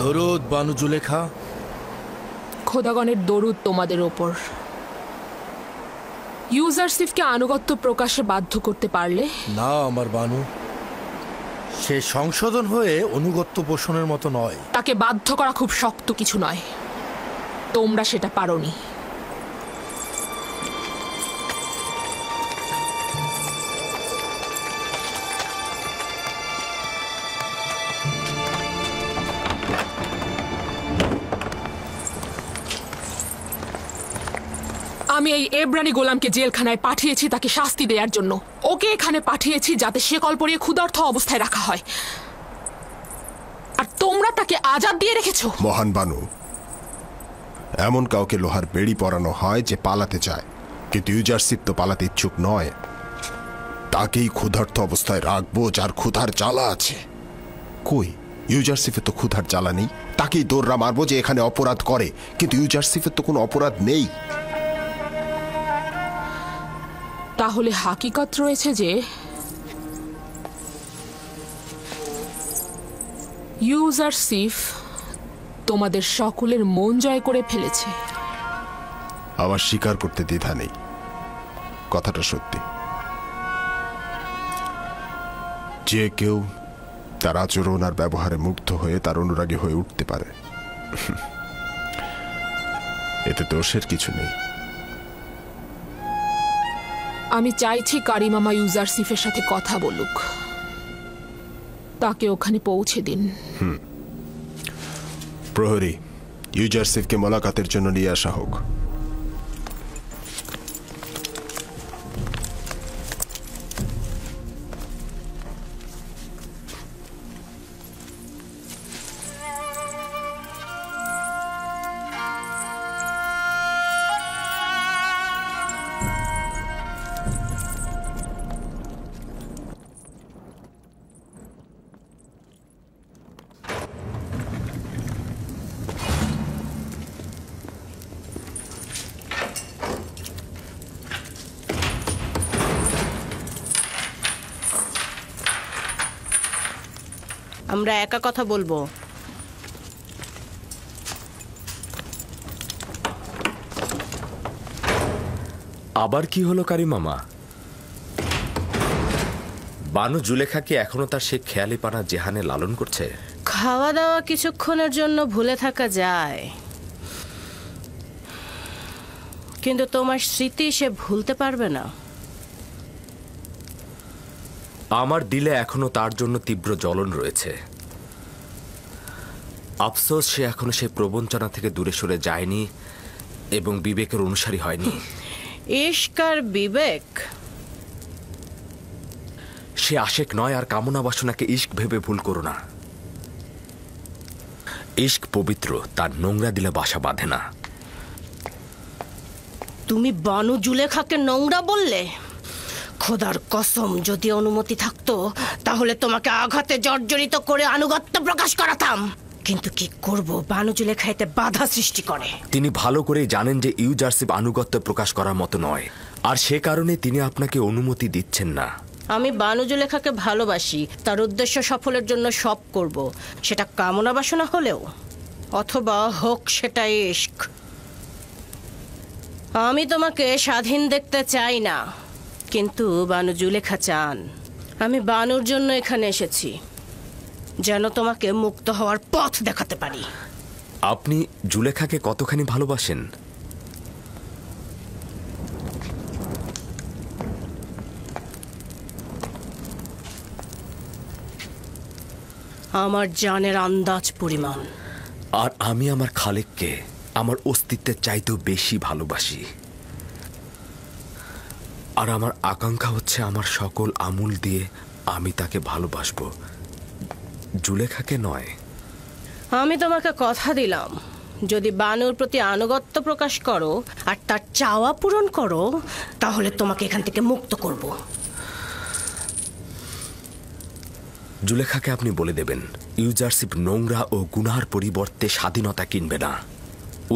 দরুদ বানু জুলেখা। খোদাগণের দরুদ তোমাদের ওপর। ইউজারসিফকে আনুগত্য প্রকাশে বাধ্য করতে পারলে? না আমার বানু, সে সংশোধন হয়ে অনুগত্য পোষণের মতো নয়। তাকে বাধ্য করা খুব শক্ত কিছু নয়, তোমরা সেটা পারোনি। আমি এই এব্রানি গোলামকে জেলখানায় পাঠিয়েছি তাকে শাস্তি দেওয়ার জন্য। ওকে এখানে পাঠিয়েছি যাতে সে কল পরিয়ে ক্ষুধার্ত অবস্থায় রাখা হয়। আর তোমরা তাকে আজাদ দিয়ে রেখেছো। মহান বানু, এমন কাউকে লোহার বেড়ি পরানো হয় যে পালাতে চায়, কিন্তু ইউজারশিপ তো পালাতে ইচ্ছুক নয়। তাকেই ক্ষুধার্ত অবস্থায় রাখবো যার ক্ষুধার জ্বালা আছে। কই, ইউজারশিপে তো ক্ষুধার জ্বালা নেই। তাকেই দৌড়রা মারবো যে এখানে অপরাধ করে, কিন্তু ইউজারশিপের তো কোনো অপরাধ নেই। তাহলে হাকিকত রয়েছে যে ইউজারশিপ তোমাদের সকলের মন জয় করে ফেলেছে। আমার স্বীকার করতে দ্বিধা নেই, কথাটা সত্যি। যে কেউ তার আচরণ আর ব্যবহারে মুগ্ধ হয়ে তার অনুরাগী হয়ে উঠতে পারে, এতে দোষের কিছু নেই। আমি চাইছি কারিমামা ইউজারশিপের সাথে কথা বলুক, তাকে ওখানে পৌঁছে দিন। প্রহরী, ইউজারশিপকে মোলাকাতের জন্য নিয়ে আসা হোক। আমরা একা কথা বলবো। আবার কি হলো কারিমামা? বানু জুলেখা কি এখনো তার সে খেয়ালিপানা জেহানে লালন করছে? খাওয়া দাওয়া কিছুক্ষণের জন্য ভুলে থাকা যায়, কিন্তু তোমার স্মৃতি সে ভুলতে পারবে না। আমার দিলে এখনো তার জন্য তীব্র জ্বলন রয়েছে। আফসোস সে এখনো সেই প্রবঞ্চনা থেকে দূরে সরে যায়নি এবং বিবেকের অনুসারী হয়নি। ইশক আর বিবেক, সে আশেক নয়, আর কামনা বাসনাকে ইশক ভেবে ভুল করো না। ইশক পবিত্র, তার নোংরা দিলে বাসা বাঁধে না। তুমি বানু জুলেখাকে নোংরা বললে? খোদার কসম, যদি অনুমতি থাকতো তাহলে তোমাকে আঘাতে জর্জরিত করে আনুগত্য প্রকাশ করাতাম, কিন্তু কি করব, বানু জুলেখা এতে বাধা সৃষ্টি করে। তিনি ভালো করেই জানেন যে ইউজারশিপ আনুগত্য প্রকাশ করার মতো নয়, আর সে কারণে তিনি আপনাকে অনুমতি দিচ্ছেন না। আমি বানু জুলেখাকে ভালোবাসি, তার উদ্দেশ্য সফলের জন্য সব করব, সেটা কামনা বাসনা হলেও অথবা হোক সেটা ইশক। আমি তোমাকে স্বাধীন দেখতে চাই না, কিন্তু বানু জুলেখা চান। আমি বানুর জন্য এখানে এসেছি, যেন তোমাকে মুক্ত হওয়ার পথ দেখাতে পারি। আপনি জুলেখাকে কতখানি ভালোবাসেন? আমার জানের আন্দাজ পরিমাণ। আর আমি আমার খালেককে আমার অস্তিত্বের চাইতেও বেশি ভালোবাসি। আর আমার আকাঙ্ক্ষা হচ্ছে আমার সকল আমূল দিয়ে আমি তাকে ভালোবাসবো, জুলেখাকে নয়। আমি তোমাকে কথা দিলাম, যদি বানুর প্রতি আনুগত্য প্রকাশ করো আর তার চাওয়া পূরণ করো, তাহলে তোমাকে এখান থেকে মুক্ত করব। জুলেখাকে আপনি বলে দেবেন ইউজারশিপ নোংরা ও গুনার পরিবর্তে স্বাধীনতা কিনবে না।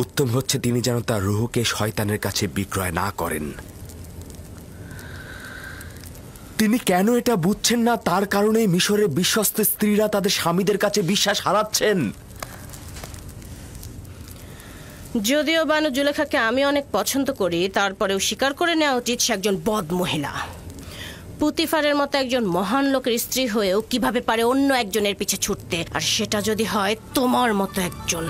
উত্তম হচ্ছে তিনি যেন তার রুহকে শয়তানের কাছে বিক্রয় না করেন। তিনি কেন এটা বুঝছেন না, তার কারণে মিশরের বিশ্বস্ত স্ত্রীরা তাদের স্বামীদের কাছে বিশ্বাস হারাচ্ছেন। যদিও বানু জুলেখাকে আমি অনেক পছন্দ করি, তারপরেও স্বীকার করে নেওয়া উচিত সে একজন বদ মহিলা। পুতিফারের মতো একজন মহান লোকের স্ত্রী হয়েও কিভাবে পারে অন্য একজনের পিছে ছুটতে, আর সেটা যদি হয় তোমার মতো একজন।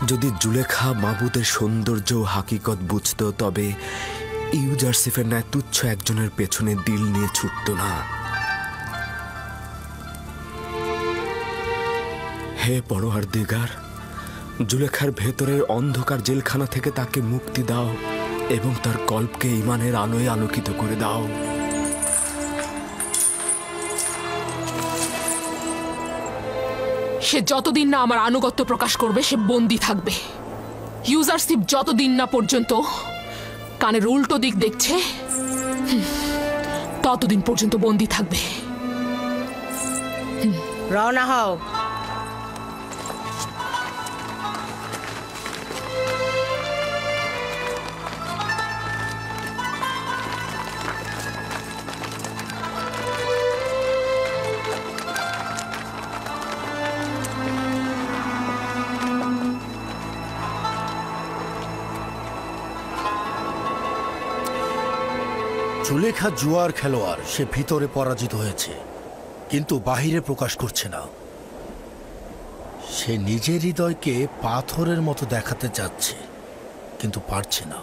যদি জুলেখা মাবুদের সৌন্দর্য ও হাকিকত বুঝত, তবে ইউজারশিপের ন্যায় তুচ্ছ একজনের পেছনে দিল নিয়ে ছুটত না। হে পরওয়ারদিগার, জুলেখার ভেতরের অন্ধকার জেলখানা থেকে তাকে মুক্তি দাও এবং তার কল্পকে ঈমানের আলোয় আলোকিত করে দাও। সে যতদিন না আমার আনুগত্য প্রকাশ করবে সে বন্দী থাকবে। ইউজারশিপ যতদিন না পর্যন্ত কানের উল্টো দিক দেখছে ততদিন পর্যন্ত বন্দী থাকবে। রওনা হও। জুলেখা জুয়ার খেলোয়াড়, সে ভিতরে পরাজিত হয়েছে কিন্তু বাহিরে প্রকাশ করছে না। সে নিজের হৃদয়কে পাথরের মতো দেখাতে চাচ্ছে কিন্তু পারছে না।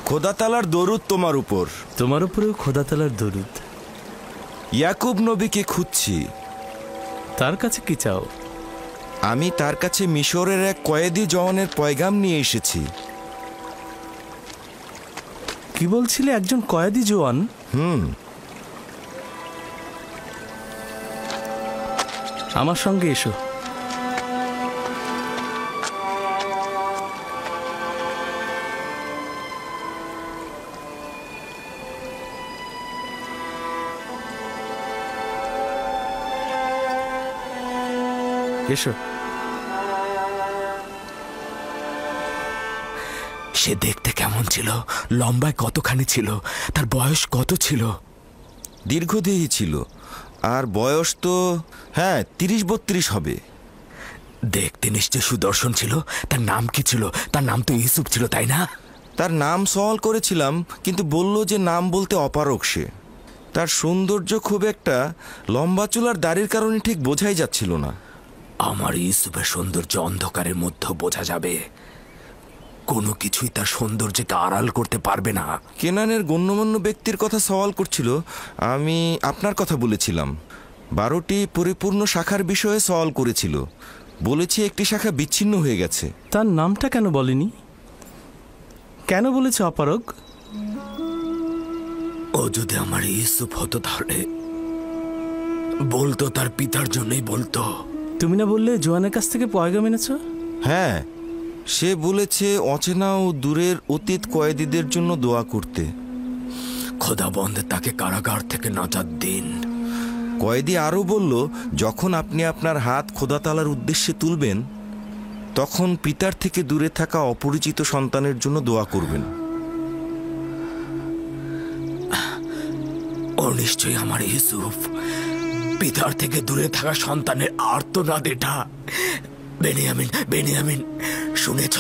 খোদাতালার দরুদ তোমার উপর। তোমার উপরেও খোদাতালার দরুদ। ইয়াকুব নবীকে খুঁজছি। তার কাছে কি চাও? আমি তার কাছে মিশরের এক কয়েদি জওয়ানের পয়গাম নিয়ে এসেছি। কি বলছিলে? একজন কয়েদি জওয়ান? আমার সঙ্গে এসো। এসো। সে দেখতে কেমন ছিল? লম্বায় কতখানি ছিল? তার বয়স কত ছিল? দীর্ঘদেহী ছিল, আর বয়স তো 30-32 হবে। দেখতে নিশ্চয় সুদর্শন ছিল। তার নাম কি ছিল? তার নাম তো ইউসুফ ছিল, তাই না? তার নাম সওয়াল করেছিলাম, কিন্তু বলল যে নাম বলতে অপারগ সে। তার সৌন্দর্য খুব একটা লম্বা চুলার দাড়ির কারণে ঠিক বোঝাই যাচ্ছিল না। আমার ইউসুফের সৌন্দর্য অন্ধকারের মধ্যে বোঝা যাবে, কোনো কিছুই তার সৌন্দর্যকে আড়াল করতে পারবে না। কেনানের গণ্যমান্য ব্যক্তির কথা সওয়াল করছিল, আমি আপনার কথা বলেছিলাম। 12টি পরিপূর্ণ শাখার বিষয়ে সওয়াল করেছিল, বলেছি একটি শাখা বিচ্ছিন্ন হয়ে গেছে। তার নামটা কেন বলেনি? কেন বলেছে অপারগ? ও যদি আমার ইউসুফ হতো তাহলে বলতো তার পিতার জন্যই বলতো। তুমি না বললে জোয়ানের কাছ থেকে পয়গাম এনেছ? হ্যাঁ, সে বলেছে অচেনা ও দূরের অতীত কয়েদিদের জন্য দোয়া করতে। খোদাবন্দে তাকে কারাগার থেকে নাজাত দিন। কয়েদি আরও বলল, যখন আপনি আপনার হাত খোদাতালার উদ্দেশ্যে তুলবেন তখন পিতার থেকে দূরে থাকা অপরিচিত সন্তানের জন্য দোয়া করবেন। ও নিশ্চয়ই আমার ইউসুফ। পিতার থেকে দূরে থাকা সন্তানের আর্তনাদ এটা। বেনিয়ামিন, বেনিয়ামিন, শুনেছ?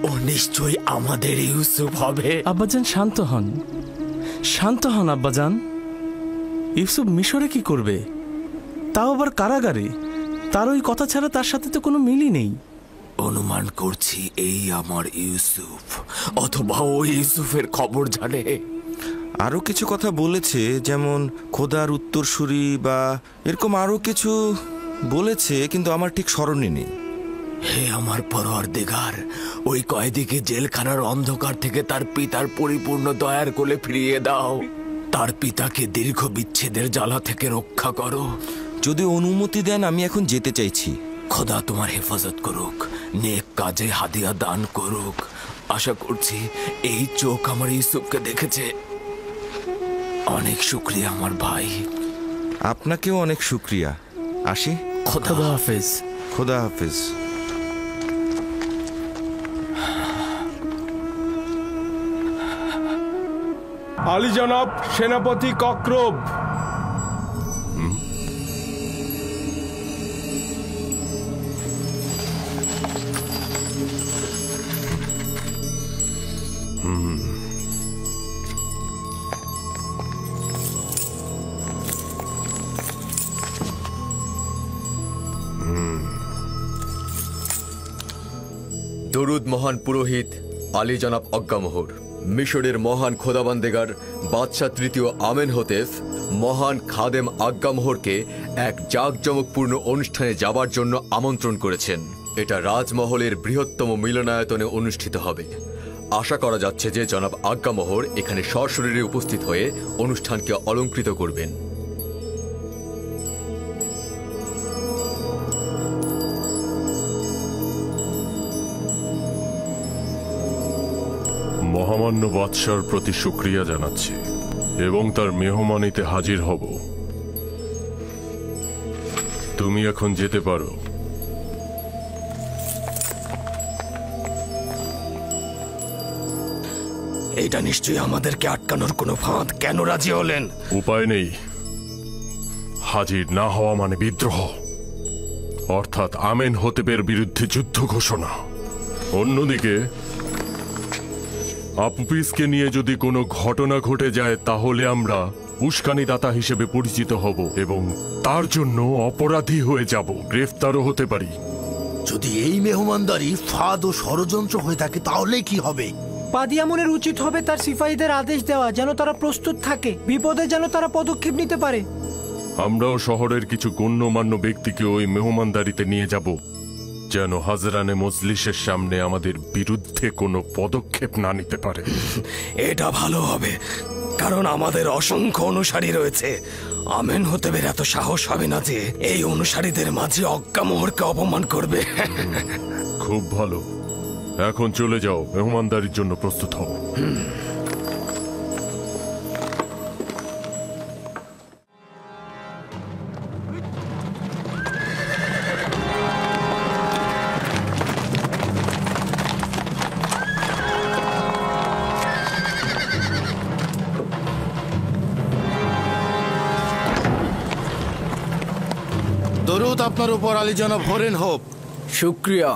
ও নিশ্চয়ই আমাদের ইউসুফ হবে। আব্বাজান শান্ত হন, শান্ত হন আব্বাজান। ইউসুফ মিশরে কি করবে? তাও আবার কারাগারে। তার ওই কথা ছাড়া তার সাথে তো কোনো মিলই নেই। অনুমান করছি এই আমার ইউসুফ, অথবা ওই ইউসুফের খবর জানে। আরও কিছু কথা বলেছে, যেমন খোদার উত্তরসূরি বা এরকম আরও কিছু বলেছে, কিন্তু আমার ঠিক স্মরণে নেই। হে আমার পরওয়ারদিগার, ওই কয়েদিকে জেলখানার অন্ধকার থেকে তার পিতার পরিপূর্ণ দয়ার কোলে ফিরিয়ে দাও। তার পিতাকে দীর্ঘ বিচ্ছেদের জ্বালা থেকে রক্ষা করো। যদি অনুমতি দেন আমি এখন যেতে চাইছি। খোদা তোমার হেফাজত করুক, নেক কাজে হাদিয়া দান করুক। আশা করছি এই চোখ আমার ইউসুফকে দেখেছে। অনেক শুক্রিয়া আমার ভাই। আপনাকেও অনেক শুক্রিয়া। আসি। খোদা হাফেজ। খোদা হাফেজ। আলী জনাব, সেনাপতি কক্রব। দরুদ মহান পুরোহিত আলী জনাব অজ্ঞামোহর। মিশরের মহান খোদাবান্দেগার বাদশাহ তৃতীয় আমেনহোতেপ মহান খাদেম আজ্ঞামোহরকে এক জাঁকজমকপূর্ণ অনুষ্ঠানে যাবার জন্য আমন্ত্রণ করেছেন। এটা রাজমহলের বৃহত্তম মিলনায়তনে অনুষ্ঠিত হবে। আশা করা যাচ্ছে যে জনাব আজ্ঞামোহর এখানে সশরীরে উপস্থিত হয়ে অনুষ্ঠানকে অলংকৃত করবেন। মহামান্য বাদশার প্রতি শুকরিয়া জানাচ্ছি এবং তার মেহমানিতে হাজির হব। তুমি এখন যেতে পারো। এটা নিশ্চয়ই আমাদেরকে আটকানোর কোনো ফাঁদ। কেন রাজি হলেন? উপায় নেই। হাজির না হওয়া মানে বিদ্রোহ, অর্থাৎ আমেনহোতেপের বিরুদ্ধে যুদ্ধ ঘোষণা। অন্যদিকে আপুপিসকে নিয়ে যদি কোনো ঘটনা ঘটে যায় তাহলে আমরা উস্কানিদাতা হিসেবে পরিচিত হব এবং তার জন্য অপরাধী হয়ে যাব, গ্রেফতারও হতে পারি। যদি এই মেহমানদারি ফাঁদ ও ষড়যন্ত্র হয়ে থাকে তাহলে কি হবে? পাদিয়ামনের উচিত হবে তার সিপাহীদের আদেশ দেওয়া যেন তারা প্রস্তুত থাকে, বিপদে যেন তারা পদক্ষেপ নিতে পারে। আমরাও শহরের কিছু গণ্যমান্য ব্যক্তিকে ওই মেহমানদারিতে নিয়ে যাব যেন হাজরানে মজলিসের সামনে আমাদের বিরুদ্ধে কোনো পদক্ষেপ না নিতে পারে। এটা ভালো হবে, কারণ আমাদের অসংখ্য অনুসারী রয়েছে। আমেনহোতেপের এত সাহস হবে না যে এই অনুসারীদের মাঝে আজ্ঞামোহরকে অপমান করবে। খুব ভালো, এখন চলে যাও, মেহমানদারির জন্য প্রস্তুত হও। দরুদ আপনার উপর আলী জনাব হরেন হোপ। শুক্রিয়া।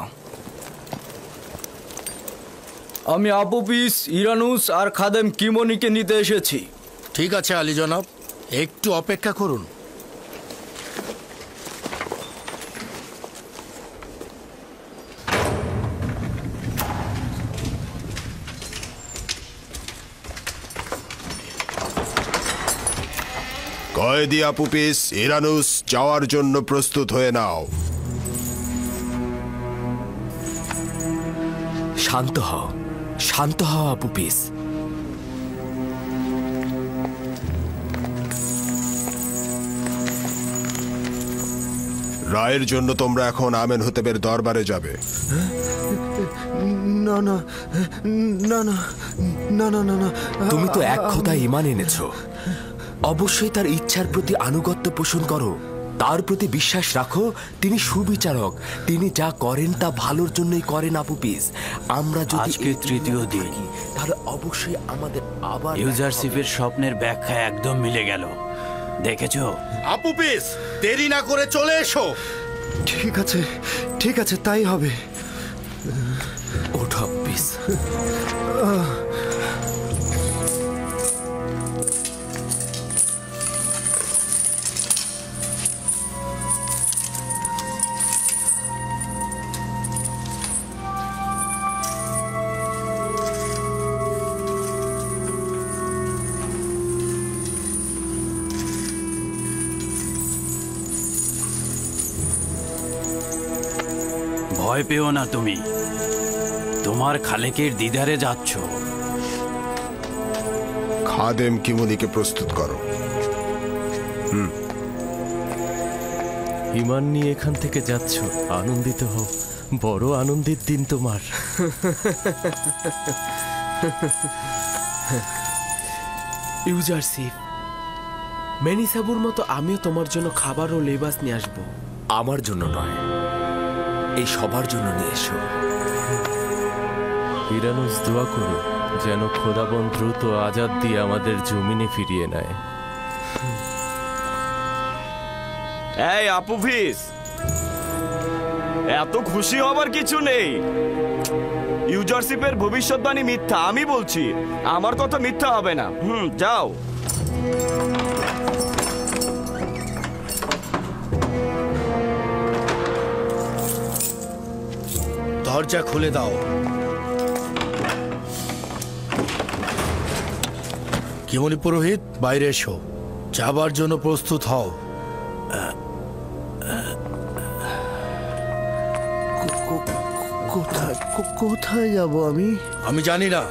আমি আপুপিস, ইরানুস আর খাদেম কিমনিকে নিতে এসেছি। ঠিক আছে আলী জনাব, একটু অপেক্ষা করুন। কয়েদি আপুপিস, ইরানুস, যাওয়ার জন্য প্রস্তুত হয়ে নাও। শান্ত হও, শান্ত হও আপুপিস। রায়ের জন্য তোমরা এখন আমেনহোতেপের দরবারে যাবে। না না না না না না না না, তুমি তো এক খোদায় ঈমান এনেছো, অবশ্যই তার ইচ্ছার প্রতি আনুগত্য পোষণ করো, তার প্রতি বিশ্বাস রাখো। তিনি সুবিচারক, তিনি যা করেন তা ভালোর জন্যই করেন আপুপিস। আমরা যদি আজকে তৃতীয় দিন, তাহলে অবশ্যই আমাদের আবার ইউজারশিপের স্বপ্নের ব্যাখ্যা একদম মিলে গেল। দেখেছো আপুপিস, দেরি না করে চলে এসো। ঠিক আছে, ঠিক আছে, তাই হবে। ওঠো আপুপিস। ভয় পেও না, তুমি তোমার খালেকের দিদারে যাচ্ছ। খাদেম কিমনিকে প্রস্তুত করো। ঈমান নিয়ে এখান থেকে যাচ্ছ, আনন্দিত হও, বড় আনন্দের দিন তোমার। ইউজারশিপ, মেনিসাবুর মতো আমিও তোমার জন্য খাবার ও লেবাস নিয়ে আসবো। আমার জন্য নয়, এই সবার জন্য নিয়ে এসো। ইরানুস, দোয়া করো যেন খোদাবন দ্রুত আজাদ দিয়ে আমাদের জমিনে ফিরিয়ে নেয়। এই আপুফিস, এত খুশি হবার কিছু নেই। ইউজারশিপের ভবিষ্যৎবাণী মিথ্যা, আমি বলছি, আমার কথা মিথ্যা হবে না। যাও। দরজা খুলে দাও। কিমনি পুরোহিত, বাইরে এসো, যাবার জন্য প্রস্তুত হও। কোথায় যাব আমি? আমি জানি না।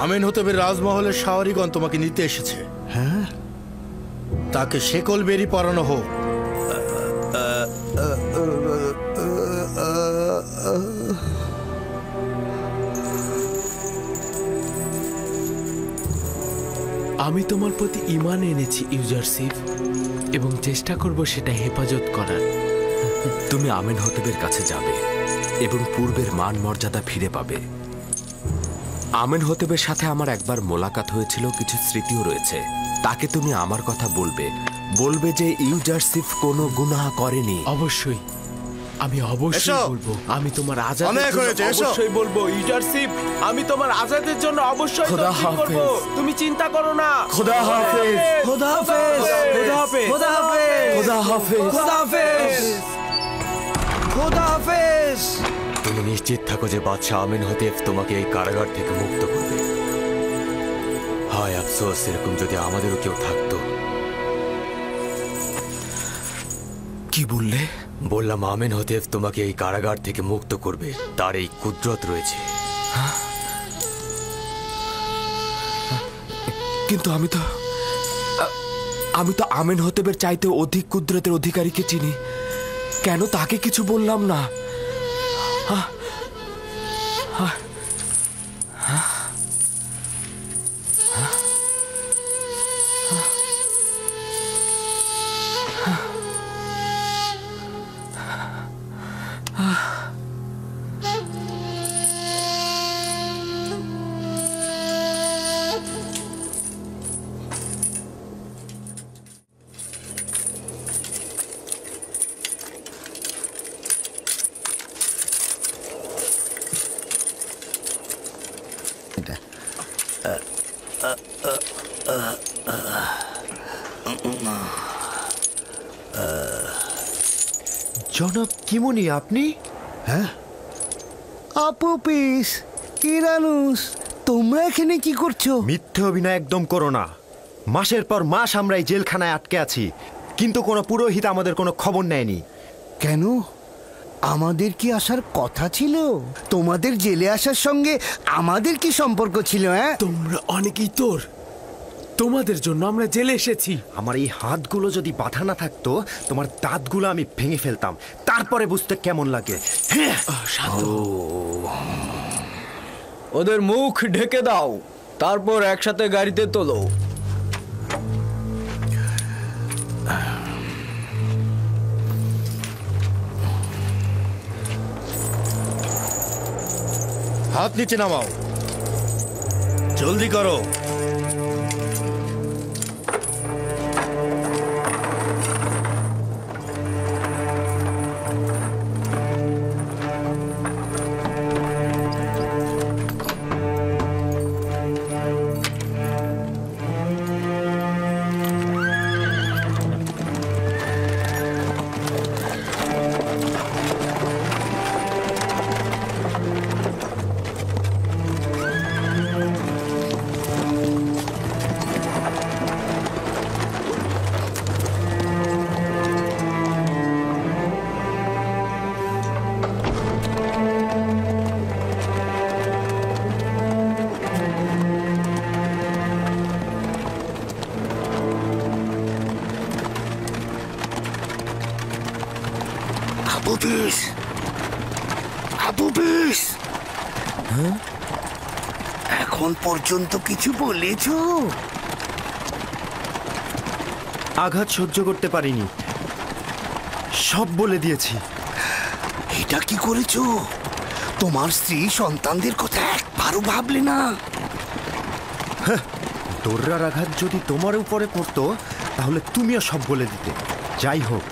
আমেনহোতেবের রাজমহলের শাওয়ারিগণ তোমাকে নিতে এসেছে। হ্যাঁ, তাকে শেকল বেরি পরানো হোক। আমি তোমার প্রতি ঈমান এনেছি ইউজারশিপ, এবং চেষ্টা করব সেটা হেফাজত করার। তুমি আমেনহোতেবের কাছে যাবে এবং পূর্বের মান মর্যাদা ফিরে পাবে। আমেনহোতেবের সাথে আমার একবার মোলাকাত হয়েছিল, কিছু স্মৃতিও রয়েছে। তাকে তুমি আমার কথা বলবে, বলবে যে ইউজারশিপ কোনো গুনাহ করেনি। অবশ্যই, আমি অবশ্যই বলবো। আমি তোমার আজাদের অনেক জন্য হয়েছে, এসো। অবশ্যই বলবো ইউজারশিপ, আমি তোমার আজাদের জন্য অবশ্যই খোদা তদবির করব। হাফেজ। তুমি চিন্তা করো না। খোদা হাফেজ। খোদা হাফেজ। খোদা হাফেজ। খোদা হাফেজ। খোদা হাফেজ। খোদা হাফেজ। খোদা হাফেজ। তুমি নিশ্চিত থাকো যে বাদশাহ আমেনহোতেব তোমাকে এই কারাগার থেকে মুক্ত করবে। হায় আফসোস, এরকম যদি আমাদেরও কেউ থাকতো। কি বললে? বললাম আমেনহোতেব তোমাকে এই কারাগার থেকে মুক্ত করবে, তার এই কুদরত রয়েছে। কিন্তু আমি তো আমেনহোতেবের চাইতে অধিক কুদরতের অধিকারীকে চিনি। কেন তাকে কিছু বললাম না? জনাব কিমনি, আপনি? হ্যাঁ, আপুপিস, ইরানুস, তোমরা এখানে কি করছো? মিথ্যে অভিনয় একদম করো না। মাসের পর মাস আমরা এই জেলখানায় আটকে আছি, কিন্তু কোনো পুরোহিত আমাদের কোনো খবর নেয়নি। কেন? আমাদের কি আসার কথা ছিল? তোমাদের জেলে আসার সঙ্গে আমাদের কি সম্পর্ক ছিল? হ্যাঁ, তোমরা অনেকেই তোর, তোমাদের জন্য আমরা জেলে এসেছি। আমার এই হাতগুলো যদি বাঁধা না থাকতো, তোমার দাঁতগুলো আমি ভেঙে ফেলতাম, তারপরে বুঝতে কেমন লাগে। ওদের মুখ ঢেকে দাও, তারপর একসাথে গাড়িতে তোলো। হাত নিচে নামাও, জলদি করো। আপুপিস, আপুপিস, এখন পর্যন্ত কিছু বলেছো? আঘাত সহ্য করতে পারিনি, সব বলে দিয়েছি। এটা কি করেছো? তোমার স্ত্রী সন্তানদের কথা একবারও ভাবলে না? দৌড়ার আঘাত যদি তোমার উপরে পড়তো, তাহলে তুমিও সব বলে দিতে। যাই হোক,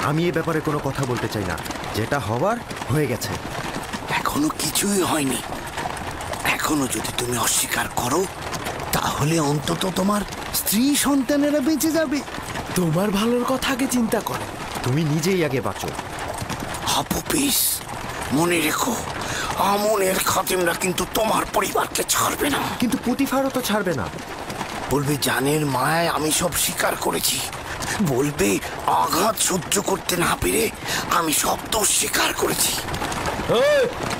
আমি এ ব্যাপারে কোনো কথা বলতে চাই না। যেটা হওয়ার হয়ে গেছে। এখনো কিছুই হয়নি। এখনো যদি তুমি অস্বীকার করো, তাহলে অন্তত তোমার স্ত্রী সন্তানেরা বেঁচে যাবে। তোমার ভালোর কথা আগে চিন্তা করো। তুমি নিজেই আগে বাঁচো। আপুপিস, মনে রেখো, আমনের খাদেমরা কিন্তু তোমার পরিবারকে ছাড়বে না। কিন্তু পুতিফারও তো ছাড়বে না। বলবে জানের মায়ায় আমি সব স্বীকার করেছি, বলবে আঘাত সহ্য করতে না পেরে আমি সব দোষ স্বীকার করেছি।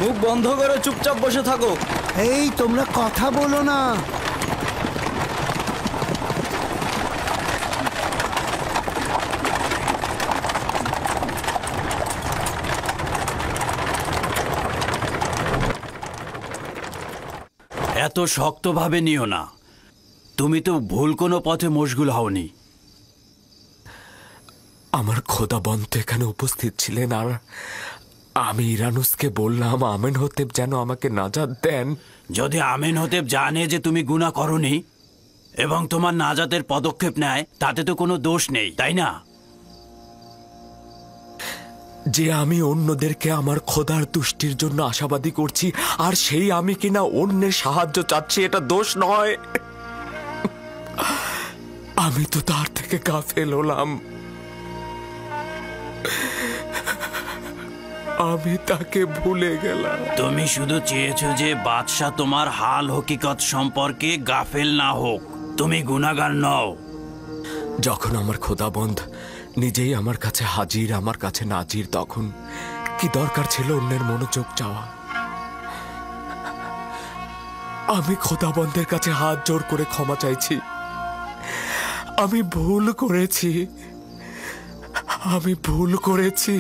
মুখ বন্ধ করে চুপচাপ বসে থাকো। এই তোমরা কথা বলো না। এত শক্তভাবে নিও না, তুমি তো ভুল কোনো পথে মশগুল হওনি। আমার খোদাবন্ত এখানে উপস্থিত ছিলেন, আর আমি ইরানুসকে বললাম আমেনহোতেপ যেন আমাকে নাজাত দেন। যদি আমেনহোতেপ জানে যে তুমি গুনাহ করনি এবং তোমার নাজাতের পদক্ষেপ নেয়, তাতে তো কোনো দোষ নেই, তাই না? যে আমি অন্যদেরকে আমার খোদার তুষ্টির জন্য আশাবাদী করছি, আর সেই আমি কিনা অন্যের সাহায্য চাচ্ছি, এটা দোষ নয়। আমি তো তার থেকে গাফেল হলাম। আমি তাকে ভুলে গেলাম। তুমি শুধু চেয়েছো যে বাদশাহ তোমার হাল হকিকত সম্পর্কে গাফেল না হোক। তুমি গুনাহগার নও। যখন আমার খোদাবন্ধ নিজেই আমার কাছে হাজির, আমার কাছে নাজির, তখন কি দরকার ছিল অন্যের মনোযোগ চাওয়া? আমি খোদাবন্ধের কাছে হাত জোড় করে ক্ষমা চাইছি। আমি ভুল করেছি, আমি ভুল করেছি।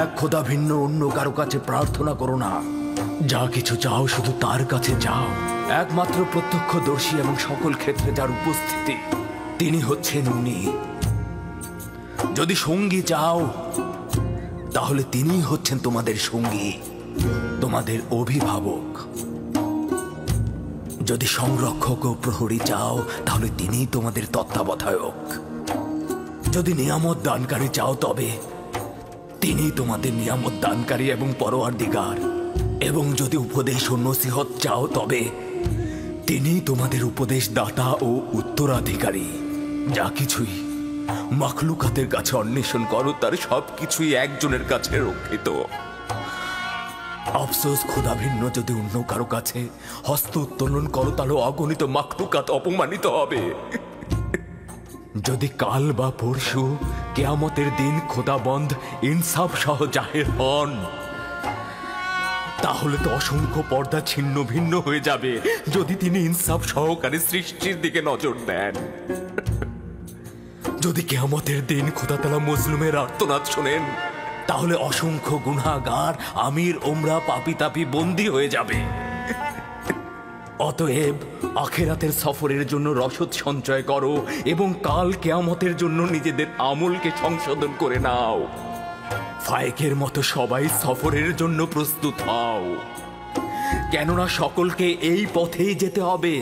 এক খোদা ভিন্ন অন্য কারো কাছে প্রার্থনা করো না। যা কিছু চাও শুধু তার কাছে চাও। একমাত্র প্রত্যক্ষদর্শী এবং সকল ক্ষেত্রে যার উপস্থিতি, তিনি হচ্ছেন উনি। যদি সঙ্গী চাও তাহলে তিনি হচ্ছেন তোমাদের সঙ্গী, তোমাদের অভিভাবক। যদি সংরক্ষক ও প্রহরী চাও তাহলে তিনি তোমাদের তত্ত্বাবধায়ক। যদি নিয়ামত দানকারী চাও তবে তিনি তোমাদের নিয়ামত দানকারী এবং পরওয়ারদিগার। এবং যদি উপদেশ ও নসিহত চাও তবে তিনি তোমাদের উপদেশ দাতা ও উত্তরাধিকারী। যা কিছুই মাখলুকাতের কাছে অন্বেষণ করো তার সবকিছুই একজনের কাছে রক্ষিত। আফসোস, খোদা ভিন্ন যদি অন্য কারো কাছে হস্ত উত্তোলন করো তাহলে অগণিত মাখলুকাত অপমানিত হবে। যদি কাল বা পরশু কিয়ামতের দিন খোদাবন্ধ ইনসাফ সহ জাহের হন তাহলে তো অসংখ্য পর্দা ছিন্ন ভিন্ন হয়ে যাবে যদি তিনি ইনসাফ সহকারে সৃষ্টির দিকে নজর দেন। যদি কিয়ামতের দিন খোদা তাআলা মুসলিমের আর্তনাদ শোনেন তাহলে অসংখ্য গুনাহগার আমির ওমরা পাপী তাপী বন্দী হয়ে যাবে। অতএব আখিরাতের সফরের জন্য রসদ সঞ্চয় করো এবং কাল কিয়ামতের জন্য নিজেদের আমলকে সংশোধন করে নাও। ফায়েকের মতো সবাই সফরের জন্য প্রস্তুত হও, কেননা সকলকে এই পথেই যেতে হবে।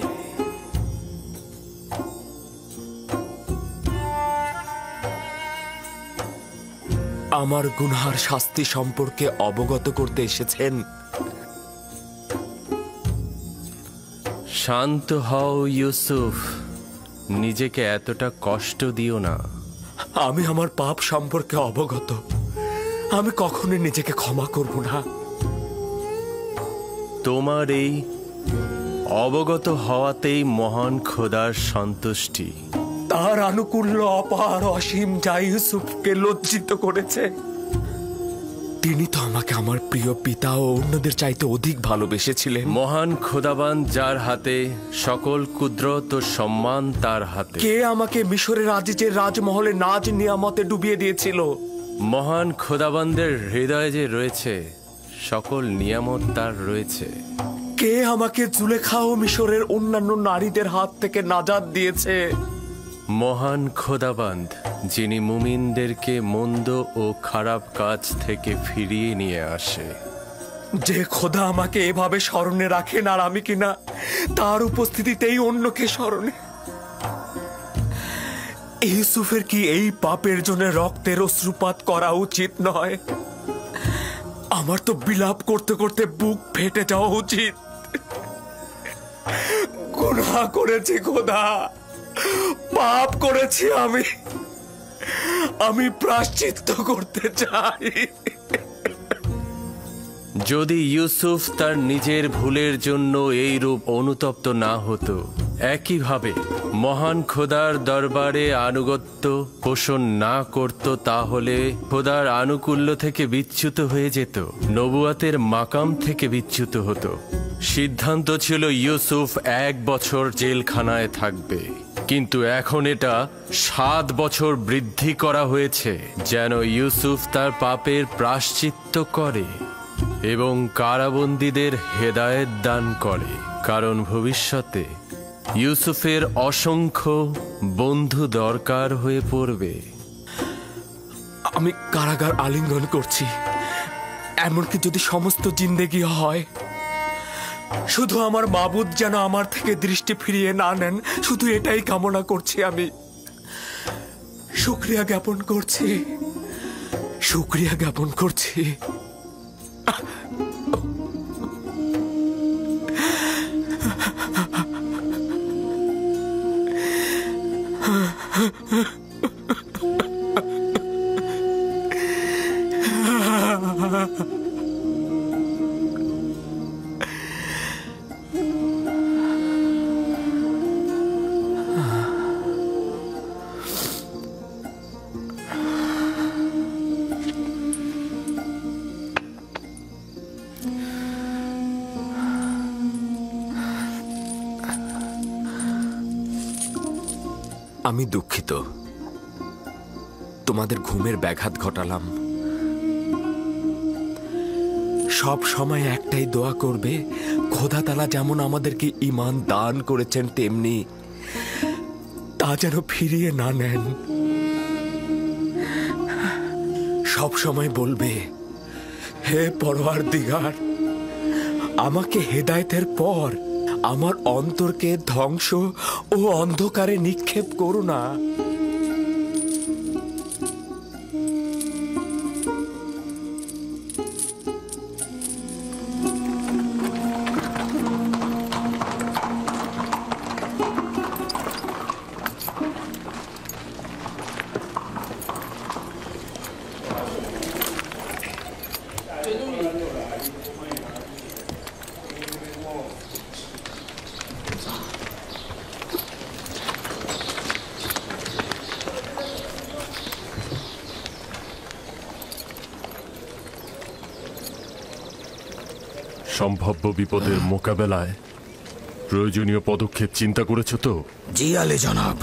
আমার গুনহার শাস্তি সম্পর্কে অবগত করতে এসেছেন। শান্ত হও ইউসুফ, নিজেকে এতটা কষ্ট দিও না। আমি আমার পাপ সম্পর্কে অবগত, আমি কখনোই নিজেকে ক্ষমা করব না। তোমার এই অবগত হওয়াতেই মহান খোদার সন্তুষ্টি। তার আনুকূল্য অপার অসীম যা ইউসুফকে লজ্জিত করেছে। তিনি তো আমাকে আমার প্রিয় পিতা ও অন্যদের চাইতে অধিক ভালোবেসেছিলেন। মহান খোদাবান যার হাতে, সকল কুদরত ও সম্মান তার হাতে। কে আমাকে মিশরের আজিজের রাজমহলে নাজ নিয়ামতে ডুবিয়ে দিয়েছিল? মহান খোদাবানদের হৃদয়ে যে রয়েছে সকল নিয়ামত তার রয়েছে। কে আমাকে জুলেখা ও মিশরের অন্যান্য নারীদের হাত থেকে নাজাত দিয়েছে? মহান খোদাবান্দ, যিনি মুমিনদেরকে মন্দ ও খারাপ কাজ থেকে ফিরিয়ে নিয়ে আসে। যে খোদা আমাকে এভাবে স্মরণে রাখেন আর আমি কিনা তার উপস্থিতিতেই অন্যকে স্মরণে। ইউসুফের কি এই পাপের জন্য রক্তের অশ্রুপাত করা উচিত নয়? আমার তো বিলাপ করতে করতে বুক ফেটে যাওয়া উচিত। গুনাহ করেছি খোদা, পাপ করেছি আমি প্রায়শ্চিত্ত করতে চাই। যদি ইউসুফ তার নিজের ভুলের জন্য এই রূপ অনুতপ্ত না হতো, একইভাবে মহান খোদার দরবারে আনুগত্য পোষণ না করত, তাহলে খোদার আনুকূল্য থেকে বিচ্যুত হয়ে যেত, নবুয়াতের মাকাম থেকে বিচ্যুত হতো। সিদ্ধান্ত ছিল ইউসুফ 1 বছর জেলখানায় থাকবে, কিন্তু এখন এটা 7 বছর বৃদ্ধি করা হয়েছে, যেন ইউসুফ তার পাপের প্রায়শ্চিত্ত করে এবং কারাবন্দীদের হেদায়েত দান করে, কারণ ভবিষ্যতে ইউসুফের অসংখ্য বন্ধু দরকার হয়ে পড়বে। আমি কারাগার আলিঙ্গন করছি, এমনকি যদি সমস্ত জিন্দেগি হয়। শুধু আমার মাবুদ যেন আমার থেকে দৃষ্টি ফিরিয়ে না নেন, শুধু এটাই কামনা করছি। আমি শুকরিয়া জ্ঞাপন করছি। আমি দুঃখিত, তোমাদের ঘুমের ব্যাঘাত ঘটালাম। সব সময় একটাই দোয়া করবে, খোদা তাআলা যেমন আমাদেরকে ঈমান দান করেছেন তেমনি তা যেন ফিরিয়ে না নেন। সব সময় বলবে, হে পরওয়ারদিগার, আমাকে হেদায়েতের পর আমার অন্তরকে ধ্বংস ও অন্ধকারে নিক্ষেপ করো না। সম্ভাব্য বিপদের মোকাবেলায় প্রয়োজনীয় পদক্ষেপ চিন্তা করেছ তো? জি আলী জনাব,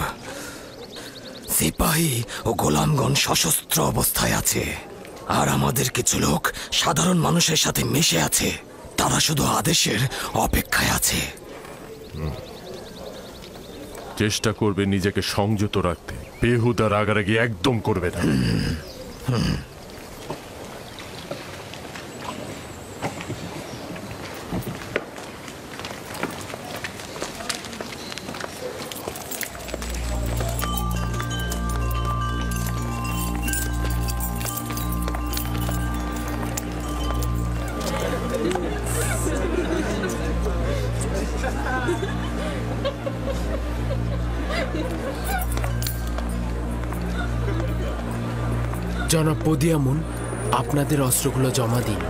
সিপাহী ও গোলামগণ সশস্ত্র অবস্থায় আছে, আর আমাদের কিছু লোক সাধারণ মানুষের সাথে মিশে আছে। তারা শুধু আদেশের অপেক্ষায় আছে। চেষ্টা করবে নিজেকে সংযত রাখতে, বেহুদা রাগারাগি একদম করবে না। জনাব পদিয়ামুন, আপনাদের অস্ত্রগুলো জমা দিন।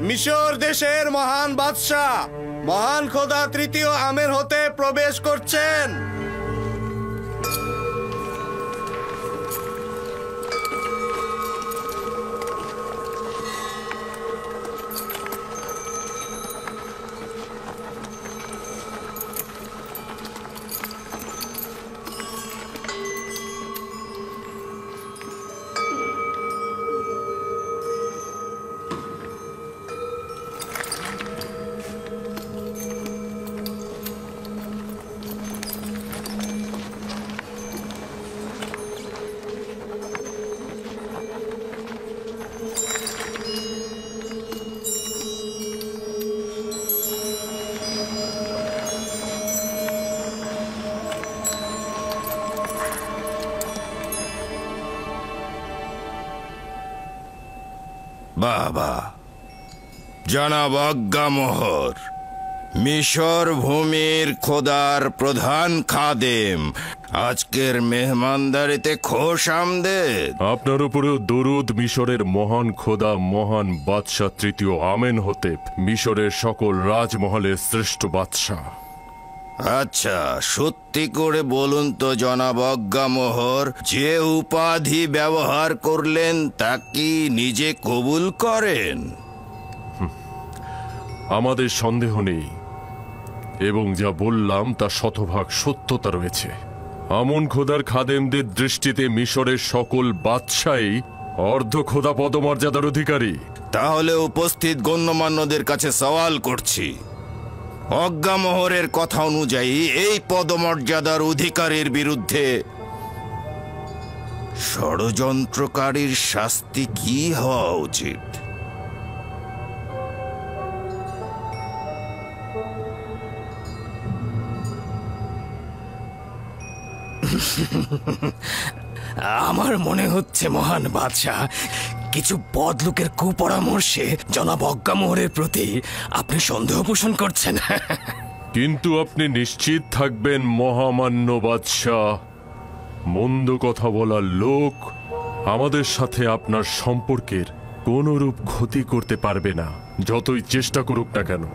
মিশর দেশের মহান বাদশাহ মহান খোদা তৃতীয় আমের হতে প্রবেশ করছেন। বাবা জনাব আজ্ঞামোহর, মিশর ভূমির খোদার প্রধান খাদেম আজকের মেহমানদারিতে খোশ আমদেদ। আপনার উপরেও দরুদ মিশরের মহান খোদা মহান বাদশাহ তৃতীয় আমেন হতে, মিশরের সকল রাজমহলের শ্রেষ্ঠ বাদশাহ। আচ্ছা, সত্যি করে বলুন তো জনাব আজ্ঞামোহর, যে উপাধি ব্যবহার করলেন তা কি নিজে কবুল করেন? আমাদের সন্দেহ নেই, এবং যা বললাম তা শতভাগ সত্যতা রয়েছে। আমন খোদার খাদেমদের দৃষ্টিতে মিশরের সকল বাদশাহই অর্ধ খোদা পদমর্যাদার অধিকারী। তাহলে উপস্থিত গণ্যমান্যদের কাছে সওয়াল করছি, অজ্ঞামোহরের কথা অনুযায়ী এই পদমর্যাদার অধিকারীর বিরুদ্ধে ষড়যন্ত্রকারীর শাস্তি কি হওয়া উচিত? আমার মনে হচ্ছে মহান বাদশাহ, কিছু বদলোকের কুপরামর্শে জনাব অজ্ঞামোহরের প্রতি আপনি সন্দেহ পোষণ করছেন। কিন্তু আপনি নিশ্চিত থাকবেন মহামান্য বাদশাহ, মন্দ কথা বলার লোক আমাদের সাথে আপনার সম্পর্কের কোনরূপ ক্ষতি করতে পারবে না, যতই চেষ্টা করুক না কেন।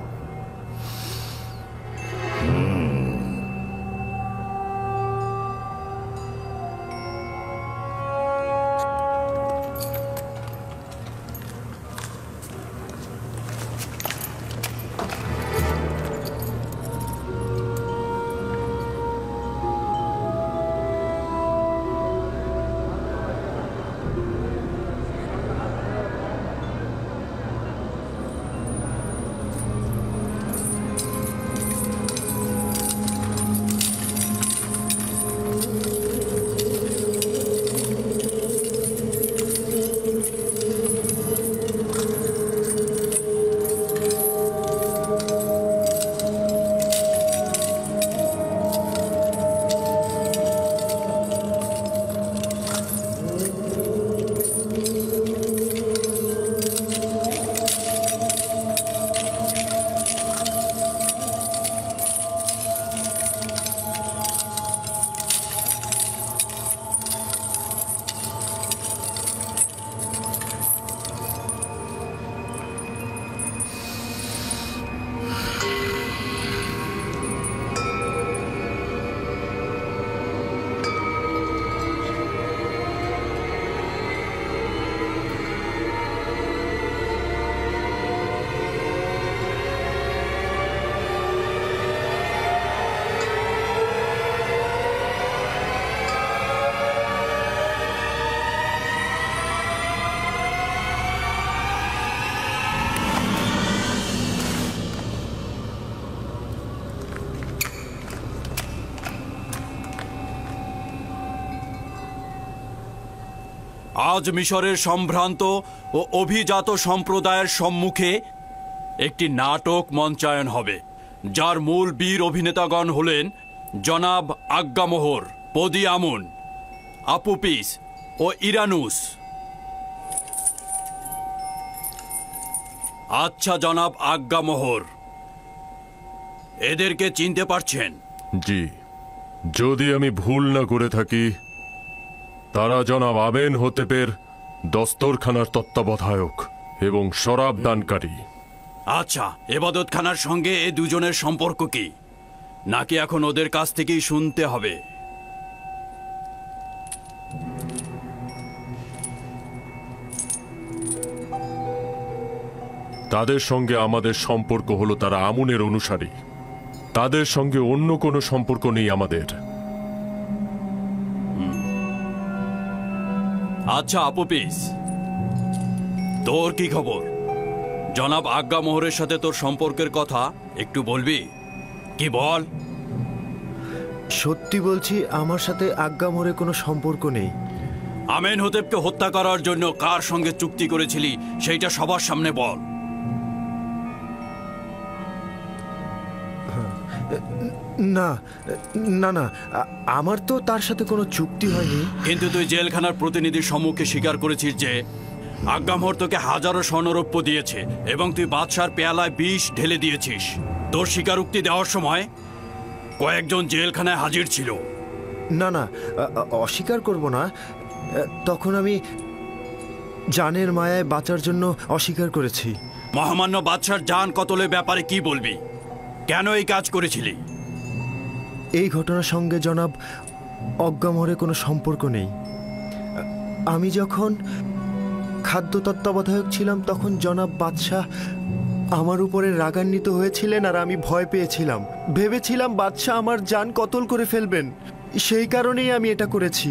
আজ মিশরের সম্ভ্রান্ত ও অভিজাত সম্প্রদায়ের সম্মুখে একটি নাটক মঞ্চায়ন হবে, যার মূল বীর অভিনেতাগণ হলেন জনাব আজ্ঞামোহর, পদি আমুন, আপুপিস ও ইরানুস। আচ্ছা জনাব আজ্ঞামোহর, এদেরকে চিনতে পারছেন? জি, যদি আমি ভুল না করে থাকি তারা জনাব আমেন হতেপের দস্তরখানার তত্ত্বাবধায়ক এবং শরাব দানকারী। আচ্ছা, এবাদতখানার সঙ্গে এ দুজনের সম্পর্ক কি, নাকি এখন ওদের কাছ থেকেই শুনতে হবে? তাদের সঙ্গে আমাদের সম্পর্ক হলো তারা আমুনের অনুসারী, তাদের সঙ্গে অন্য কোনো সম্পর্ক নেই আমাদের। আচ্ছা আপুপিস, তোর কি খবর? জনাব আজ্ঞামোহরের সাথে তোর সম্পর্কের কথা একটু বলবি কি? বল। সত্যি বলছি, আমার সাথে আজ্ঞামোহরে কোনো সম্পর্ক নেই। আমেন হতেবকে হত্যা করার জন্য কার সঙ্গে চুক্তি করেছিলি সেইটা সবার সামনে বল। না না না, আমার তো তার সাথে কোনো চুক্তি হয়নি। কিন্তু তুই জেলখানার প্রতিনিধির সম্মুখে স্বীকার করেছিস যে আজ্ঞামোহর তোকে হাজারো স্বর্ণরৌপ্য দিয়েছে এবং তুই বাদশার পেয়ালায় বিষ ঢেলে দিয়েছিস। তোর স্বীকারোক্তি দেওয়ার সময় কয়েকজন জেলখানায় হাজির ছিল। না না, অস্বীকার করব না। তখন আমি জানের মায়ায় বাঁচার জন্য অস্বীকার করেছি। মহামান্য বাদশার জান কতলের ব্যাপারে কি বলবি? কেন এই কাজ করেছিলি? এই ঘটনার সঙ্গে জনাব আজ্ঞামোহরে কোনো সম্পর্ক নেই। আমি যখন খাদ্য তত্ত্বাবধায়ক ছিলাম তখন জনাব বাদশাহ আমার উপরে রাগান্বিত হয়েছিলেন আর আমি ভয় পেয়েছিলাম। ভেবেছিলাম বাদশাহ আমার জান কতল করে ফেলবেন, সেই কারণেই আমি এটা করেছি।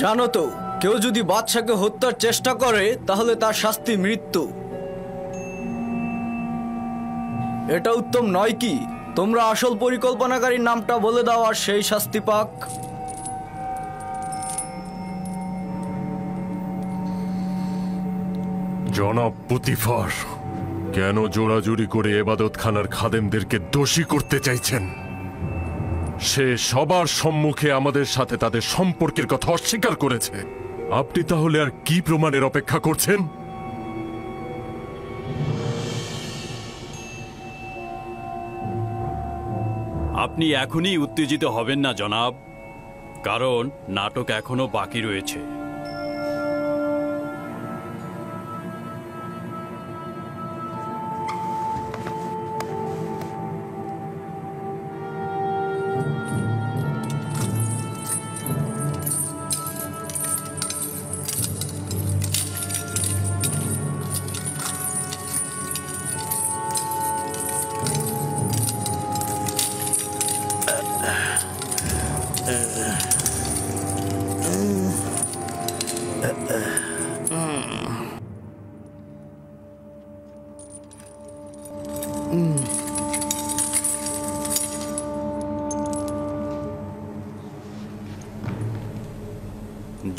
জানো তো, কেউ যদি বাদশাকে হত্যার চেষ্টা করে তাহলে তার শাস্তি মৃত্যু। এটা উত্তম নয় কি? তোমরা আসল পরিকল্পনাকারীর নামটা বলে দাও আর সেই শাস্তি পাক। জনাব পুতিফার, কেন জোড়াজুড়ি করে এবাদতখানার খাদেমদেরকে দোষী করতে চাইছেন? সে সবার সম্মুখে আমাদের সাথে তাদের সম্পর্কের কথা অস্বীকার করেছে। আপনি তাহলে আর কি প্রমাণের অপেক্ষা করছেন? আপনি এখনই উত্তেজিত হবেন না জনাব, কারণ নাটক এখনো বাকি রয়েছে।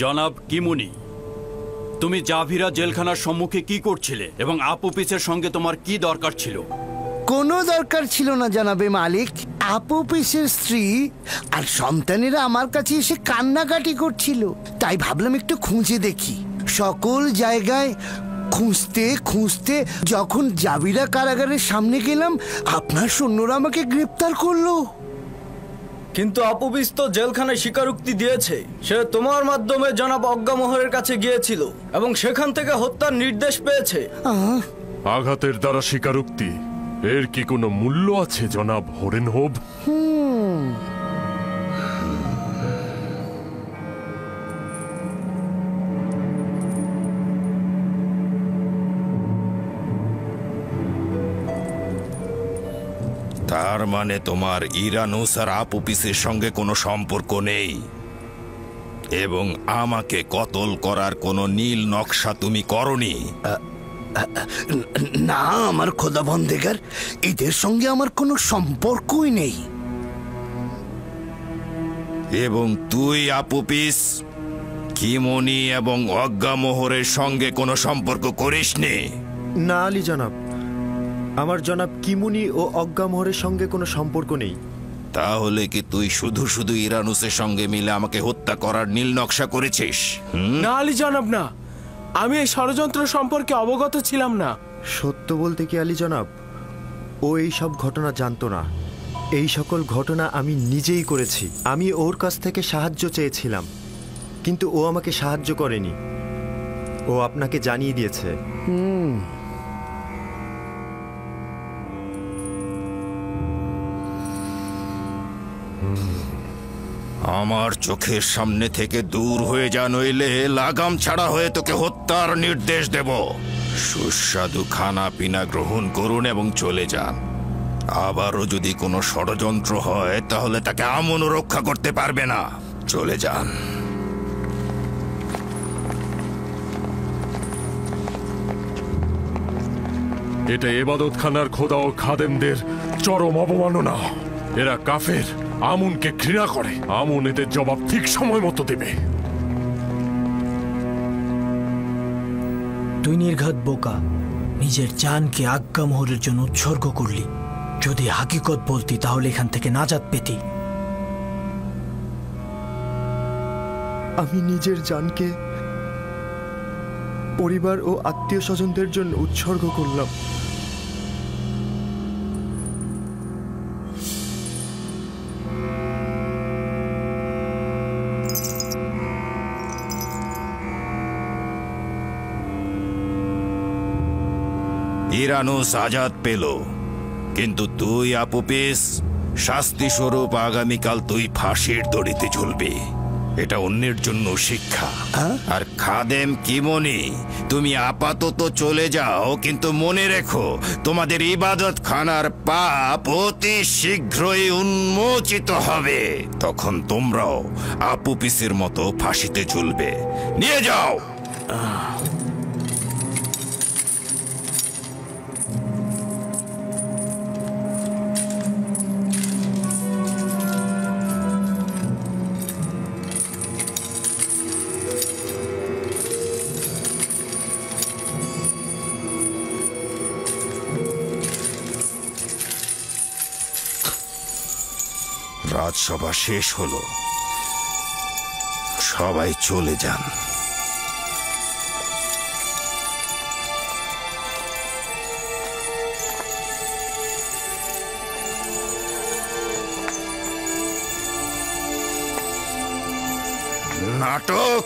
জনাব কিমুনি, তুমি জাভিরা জেলখানার সম্মুখে কি করছিলে এবং আপুপিসের সঙ্গে তোমার কি দরকার ছিল? কোনো দরকার ছিল না জানাবে মালিক। আপুপিসের স্ত্রী আর সন্তানেরা আমার কাছে এসে কান্নাকাটি করছিল, তাই ভাবলাম একটু খুঁজে দেখি। সকল জায়গায় খুঁজতে খুঁজতে যখন জাভিরা কারাগারের সামনে গেলাম, আপনার সৈন্যরা আমাকে গ্রেপ্তার করলো। কিন্তু আপুপিস তো জেলখানায় স্বীকারোক্তি দিয়েছে সে তোমার মাধ্যমে জনাব আজ্ঞামোহরের কাছে গিয়েছিল এবং সেখান থেকে হত্যার নির্দেশ পেয়েছে। আঘাতের দ্বারা স্বীকারোক্তি, এর কি কোনো মূল্য আছে জনাব হরেনহোভ? তার মানে তোমার ইরানুস আর আপুপিসের সঙ্গে কোনো সম্পর্ক নেই এবং আমাকে কতল করার কোনো নীল নকশা তুমি করনি? না আমার খোদা বন্দেগার, এদের সঙ্গে আমার কোনো সম্পর্কই নেই। এবং তুই আপুপিস, কিমনি এবং আজ্ঞামোহরের সঙ্গে কোনো সম্পর্ক করিসনি? না আলী জনাব, আমার জনাব কিমুনি ও আজ্ঞামোহরের সঙ্গে কোনো সম্পর্ক নেই। তাহলে কি তুই শুধু শুধু ইরানুসের সঙ্গে মিলে আমাকে হত্যা করার নীল নকশা করেছিস? না আলী জনাব, না, আমি এই ষড়যন্ত্র সম্পর্কে অবগত ছিলাম না। সত্য বলতে কি আলী জনাব, ও এই সব ঘটনা জানতো না। এই সকল ঘটনা আমি নিজেই করেছি। আমি ওর কাছ থেকে সাহায্য চেয়েছিলাম, কিন্তু ও আমাকে সাহায্য করেনি। ও আপনাকে জানিয়ে দিয়েছে। আমার চোখের সামনে থেকে দূর হয়ে যা, নইলে লাগাম ছাড়া হয়ে তোকে হত্যার নির্দেশ দেব। সুস্বাদু খানা পিনা গ্রহণ করুন এবং চলে যান। আবারও যদি কোনো ষড়যন্ত্র হয় তাহলে তাকে আমনও রক্ষা করতে পারবে না। চলে যান। এটা ইবাদতখানার খোদা ও খাদেমদের চরম অবমাননা। এরা কাফের, আমুনকে ঘৃণা করে। আমুন এদের জবাব ঠিক সময় মতো দেবে। তুই নির্ঘাত বোকা, নিজের জানকে আজ্ঞামোহরের জন্য উৎসর্গ করলি। যদি হাকিকত বলতি তাহলে এখান থেকে নাজাত পেতি। আমি নিজের জানকে পরিবার ও আত্মীয় স্বজনদের জন্য উৎসর্গ করলাম। ইরানুস আজাদ পেল, কিন্তু তুই আপুপিস, শাস্তি স্বরূপ আগামীকাল তুই ফাঁসির দড়িতে ঝুলবি। এটা অন্যের জন্য শিক্ষা। আর খাদেম কিমনি, তুমি আপাতত চলে যাও, কিন্তু মনে রেখো তোমাদের ইবাদত খানার পাপ অতি শীঘ্রই উন্মোচিত হবে। তখন তোমরাও আপুপিসের মতো ফাঁসিতে ঝুলবে। নিয়ে যাও। রাজসভা শেষ হলো, সবাই চলে যান। নাটক,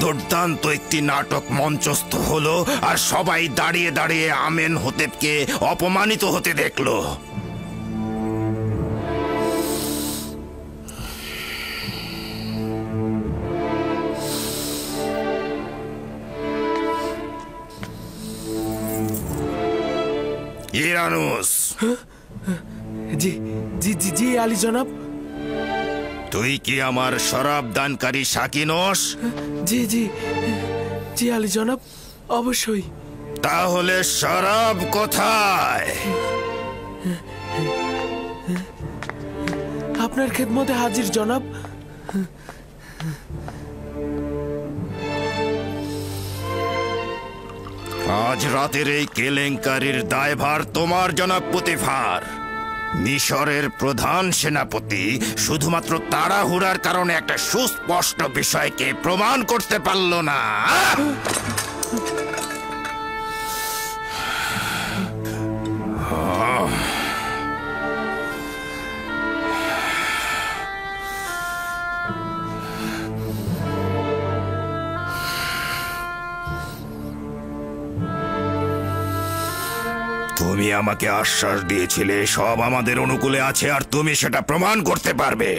দুর্দান্ত একটি নাটক মঞ্চস্থ হলো, আর সবাই দাঁড়িয়ে দাঁড়িয়ে আমেন হোতেবকে অপমানিত হতে দেখলো। ইরানুস। জি জি জি জি আলী জনাব। তুই কি আমার শরাব দানকারী সাকি নস? জি জি জি আলী জনাব, অবশ্যই। তাহলে শরাব কোথায়? আপনার খেদমতে হাজির জনাব। আজ রাতের এই কেলেঙ্কারির দায়ভার তোমার, জনাব পুতিফার। মিশরের প্রধান সেনাপতি শুধুমাত্র তাড়াহুড়ার কারণে একটা সুস্পষ্ট বিষয়কে প্রমাণ করতে পারল না। তুমি আমাকে আশ্বাস দিয়েছিলে সব আমাদের অনুকূলে আছে, আর তুমি সেটা প্রমাণ করতে পারবে।